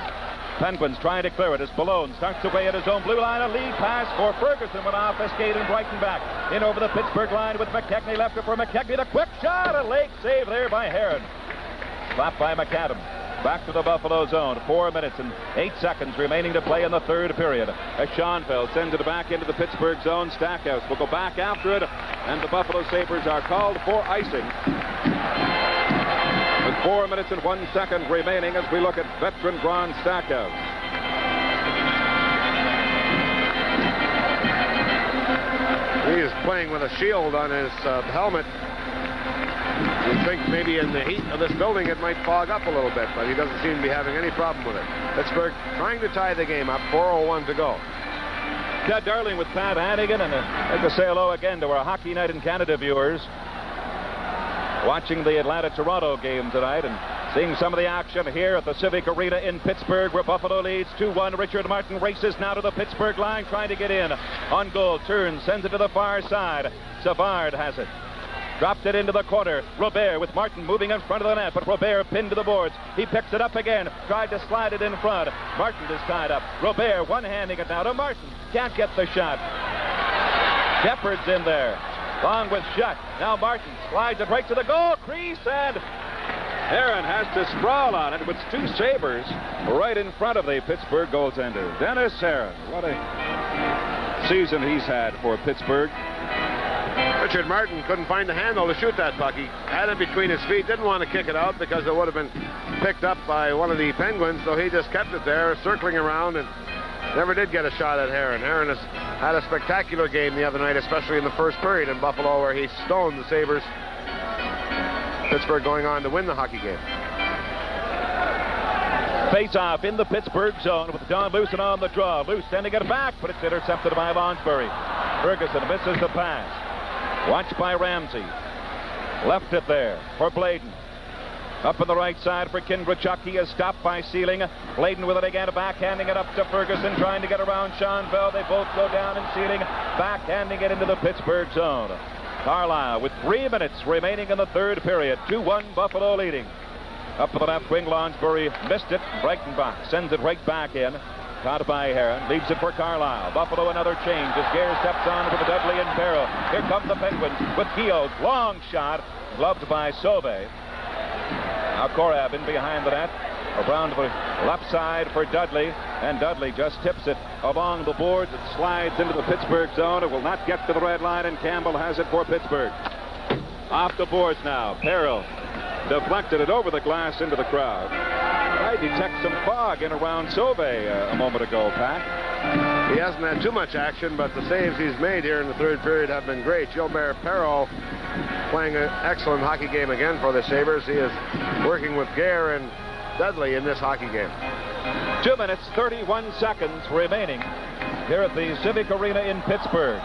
Penguins trying to clear it as Malone starts away at his own blue line. A lead pass for Ferguson went off the skate, and Breitenbach in over the Pittsburgh line with McKechnie left it for McKechnie. The quick shot, a late save there by Heron. Slapped by McAdam. Back to the Buffalo zone. 4 minutes and 8 seconds remaining to play in the third period. As Schoenfeld sends it back into the Pittsburgh zone. Stackhouse will go back after it, and the Buffalo Sabres are called for icing. With 4 minutes and 1 second remaining as we look at veteran Ron Stackhouse. He is playing with a shield on his helmet. You'd think maybe in the heat of this building it might fog up a little bit, but he doesn't seem to be having any problem with it. Pittsburgh trying to tie the game up, 4:01 to go. Ted Darling with Pat Hannigan, and I'd like to say hello again to our Hockey Night in Canada viewers watching the Atlanta-Toronto game tonight and seeing some of the action here at the Civic Arena in Pittsburgh, where Buffalo leads 2-1. Richard Martin races now to the Pittsburgh line, trying to get in. On goal, turns, sends it to the far side. Savard has it. Dropped it into the corner. Robert with Martin moving in front of the net, but Robert pinned to the boards. He picks it up again. Tried to slide it in front. Martin is tied up. Robert one-handing it now to Martin. Can't get the shot. Shepard's in there. Long with Shutt. Now Martin slides it right to the goal crease, and Heron has to sprawl on it with 2 Sabres right in front of the Pittsburgh goaltender. Dennis Heron. What a season he's had for Pittsburgh. Richard Martin couldn't find the handle to shoot that puck. He had it between his feet, didn't want to kick it out because it would have been picked up by one of the Penguins, so he just kept it there, circling around, and never did get a shot at Heron. Heron has had a spectacular game the other night, especially in the first period in Buffalo, where he stoned the Sabres. Pittsburgh going on to win the hockey game. Face-off in the Pittsburgh zone with Don Lewson on the draw. Luce sending it back, but it's intercepted by Lonsbury. Ferguson misses the pass. Watched by Ramsey. Left it there for Bladen. Up on the right side for Kindrachuk. He is stopped by Sealing. Bladen with it again, backhanding it up to Ferguson, trying to get around Schoenfeld. They both go down, and Sealing backhanding it into the Pittsburgh zone. Carlisle with 3 minutes remaining in the third period. 2-1 Buffalo leading. Up to the left wing, Lonsbury missed it. Breitenbach sends it right back in. Caught by Heron, leaves it for Carlisle. Buffalo another change as Gare steps on for the Dudley and Perrill. Here come the Penguins with Keogh's long shot, gloved by Sauve. Now Korab in behind the net. Around the left side for Dudley, and Dudley just tips it along the boards. It slides into the Pittsburgh zone. It will not get to the red line, and Campbell has it for Pittsburgh. Off the boards now. Perrill deflected it over the glass into the crowd. I detect some fog in around Sauve a moment ago, Pat. He hasn't had too much action, but the saves he's made here in the third period have been great. Gilbert Perreault playing an excellent hockey game again for the Sabres. He is working with Gare and Dudley in this hockey game. 2 minutes, 31 seconds remaining here at the Civic Arena in Pittsburgh,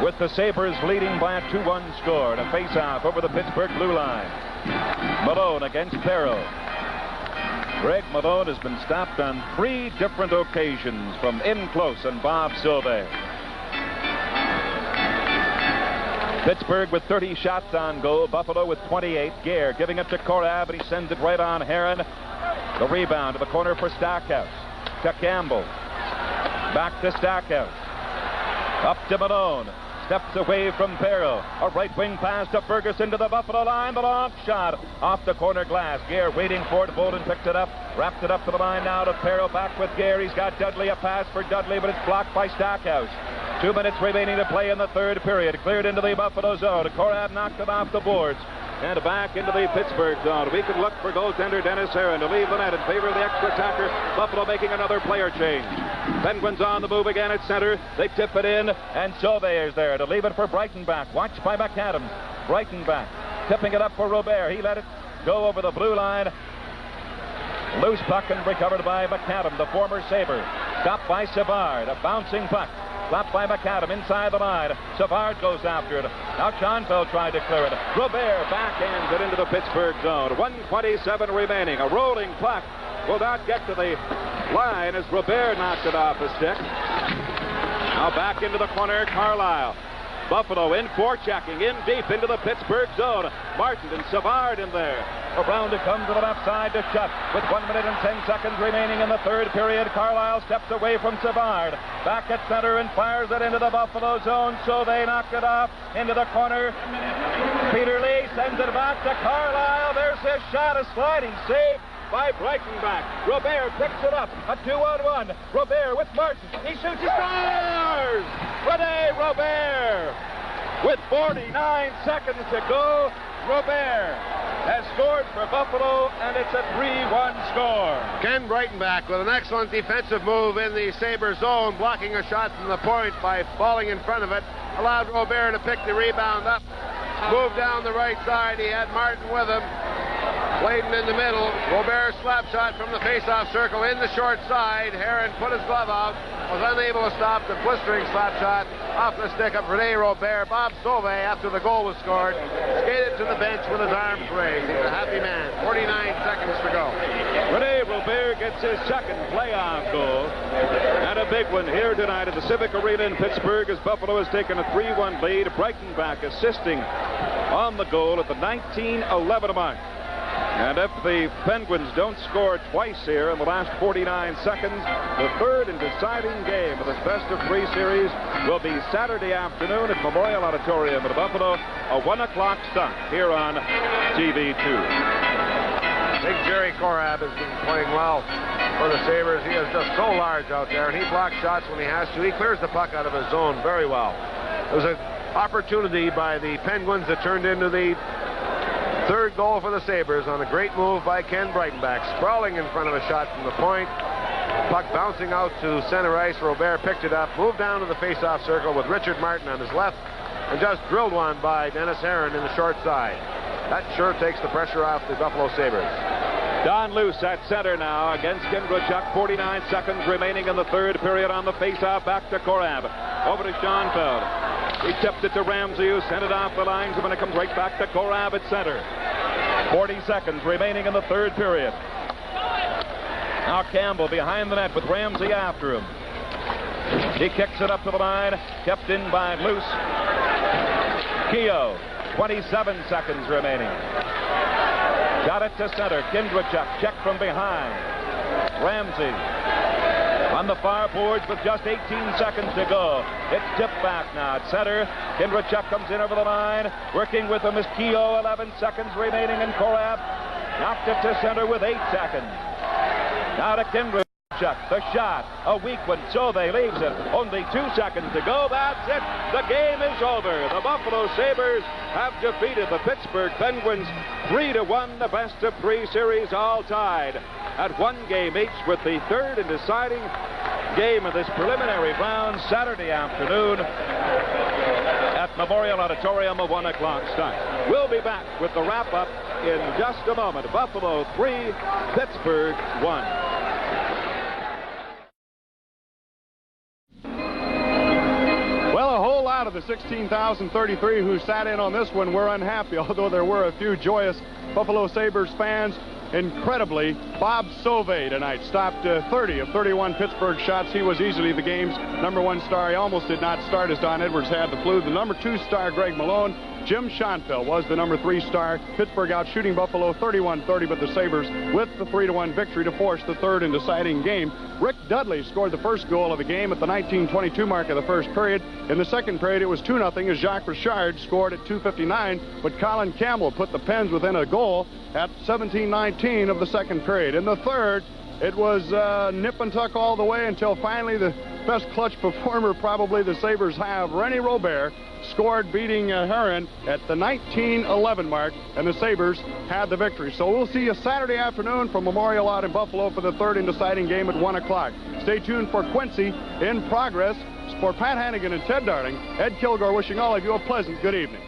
with the Sabres leading by a 2-1 score. And a face-off over the Pittsburgh blue line. Malone against Perro. Greg Malone has been stopped on 3 different occasions from in close and Bob Sauvé. Pittsburgh with 30 shots on goal. Buffalo with 28. Gare giving it to Korab, and he sends it right on Heron. The rebound to the corner for Stackhouse. To Campbell. Back to Stackhouse. Up to Malone. Steps away from Perro. A right wing pass to Ferguson to the Buffalo line. The long shot off the corner glass. Gare waiting for it. Bolden picked it up. Wrapped it up to the line now to Perro. Back with Gare. He's got Dudley. A pass for Dudley, but it's blocked by Stackhouse. 2 minutes remaining to play in the third period. Cleared into the Buffalo zone. Korab knocked it off the boards. And back into the Pittsburgh zone. We could look for goaltender Dennis Heron to leave the net in favor of the extra attacker. Buffalo making another player change. Penguins on the move again at center. They tip it in, and Sauvé is there to leave it for Breitenbach. Watched by McAdams. Breitenbach tipping it up for Robert. He let it go over the blue line. Loose puck and recovered by McAdam, the former Sabre. Stopped by Savard. A bouncing puck. Slapped by McAdam inside the line. Savard goes after it. Now Schoenfeld tried to clear it. Robert backhands it into the Pittsburgh zone. 1:27 remaining. A rolling puck will not get to the line as Robert knocked it off a stick. Now back into the corner, Carlisle. Buffalo in forechecking, in deep into the Pittsburgh zone. Martin and Savard in there. Around it comes to the left side to Schutt. With 1 minute and 10 seconds remaining in the third period, Carlisle steps away from Savard. Back at center and fires it into the Buffalo zone. So they knocked it off into the corner. Peter Lee sends it back to Carlisle. There's his shot, a sliding save by Breitenbach. Robert picks it up. A 2-on-1. Robert with Martin. He shoots, he scores! Rene Robert! With 49 seconds to go, Robert has scored for Buffalo, and it's a 3-1 score. Ken Breitenbach with an excellent defensive move in the Sabre zone, blocking a shot from the point by falling in front of it. Allowed Robert to pick the rebound up. Moved down the right side. He had Martin with him. Clayton in the middle. Robert slap shot from the face-off circle in the short side. Heron put his glove out. Was unable to stop the blistering slap shot off the stick of Rene Robert. Bob Sauvé, after the goal was scored, skated to the bench with his arms raised. He's a happy man. 49 seconds to go. Rene Robert gets his second playoff goal. And a big one here tonight at the Civic Arena in Pittsburgh as Buffalo has taken a 3-1 lead. Breitenbach assisting on the goal at the 19:11 mark. And if the Penguins don't score twice here in the last 49 seconds, the third and deciding game of this best-of-3 series will be Saturday afternoon at Memorial Auditorium in Buffalo, a 1 o'clock start here on TV2. Big Jerry Korab has been playing well for the Sabres. He is just so large out there, and he blocks shots when he has to. He clears the puck out of his zone very well. It was an opportunity by the Penguins that turned into the third goal for the Sabres on a great move by Ken Breitenbach, sprawling in front of a shot from the point. Puck bouncing out to center ice. Robert picked it up, moved down to the face-off circle with Richard Martin on his left, and just drilled one by Dennis Heron in the short side. That sure takes the pressure off the Buffalo Sabres. Don Luce at center now against Kindrachuk. 49 seconds remaining in the third period on the face-off. Back to Korab. Over to Schoenfeld. He tipped it to Ramsey, who sent it off the lines, and when it comes right back to Korab at center. 40 seconds remaining in the third period. Now Campbell behind the net with Ramsey after him. He kicks it up to the line, kept in by Luce. Keogh, 27 seconds remaining. Got it to center. Kindrachuk, check from behind. Ramsey on the far boards with just 18 seconds to go. It's tipped back now at center. Kindrachuk comes in over the line. Working with him is Keogh. 11 seconds remaining, and Korab knocked it to center with 8 seconds. Now to Kindrachuk. The shot, a weak one. Sauvé leaves it. Only 2 seconds to go. That's it. The game is over. The Buffalo Sabres have defeated the Pittsburgh Penguins 3-1. The best-of-3 series all tied at 1 game each, with the third and deciding game of this preliminary round Saturday afternoon at Memorial Auditorium, a 1 o'clock start. We'll be back with the wrap-up in just a moment. Buffalo 3, Pittsburgh 1. Well, a whole lot of the 16,033 who sat in on this one were unhappy, although there were a few joyous Buffalo Sabres fans. Incredibly, Bob Sauvé tonight stopped 30 of 31 Pittsburgh shots. He was easily the game's #1 star. He almost did not start as Don Edwards had the flu. The #2 star, Greg Malone. Jim Schoenfeld was the #3 star. Pittsburgh out shooting Buffalo 31-30, but the Sabres with the 3-1 victory to force the third and deciding game. Rick Dudley scored the first goal of the game at the 19:22 mark of the first period. In the second period, it was 2-0 as Jacques Richard scored at 2:59, but Colin Campbell put the Pens within a goal at 17:19 of the second period. In the third, it was nip and tuck all the way until finally the best clutch performer probably the Sabres have, Rennie Robert, scored, beating Heron at the 19:11 mark, and the Sabres had the victory. So we'll see you Saturday afternoon from Memorial Lot in Buffalo for the third and deciding game at 1 o'clock. Stay tuned for Quincy in Progress. For Pat Hannigan and Ted Darling, Ed Kilgore wishing all of you a pleasant good evening.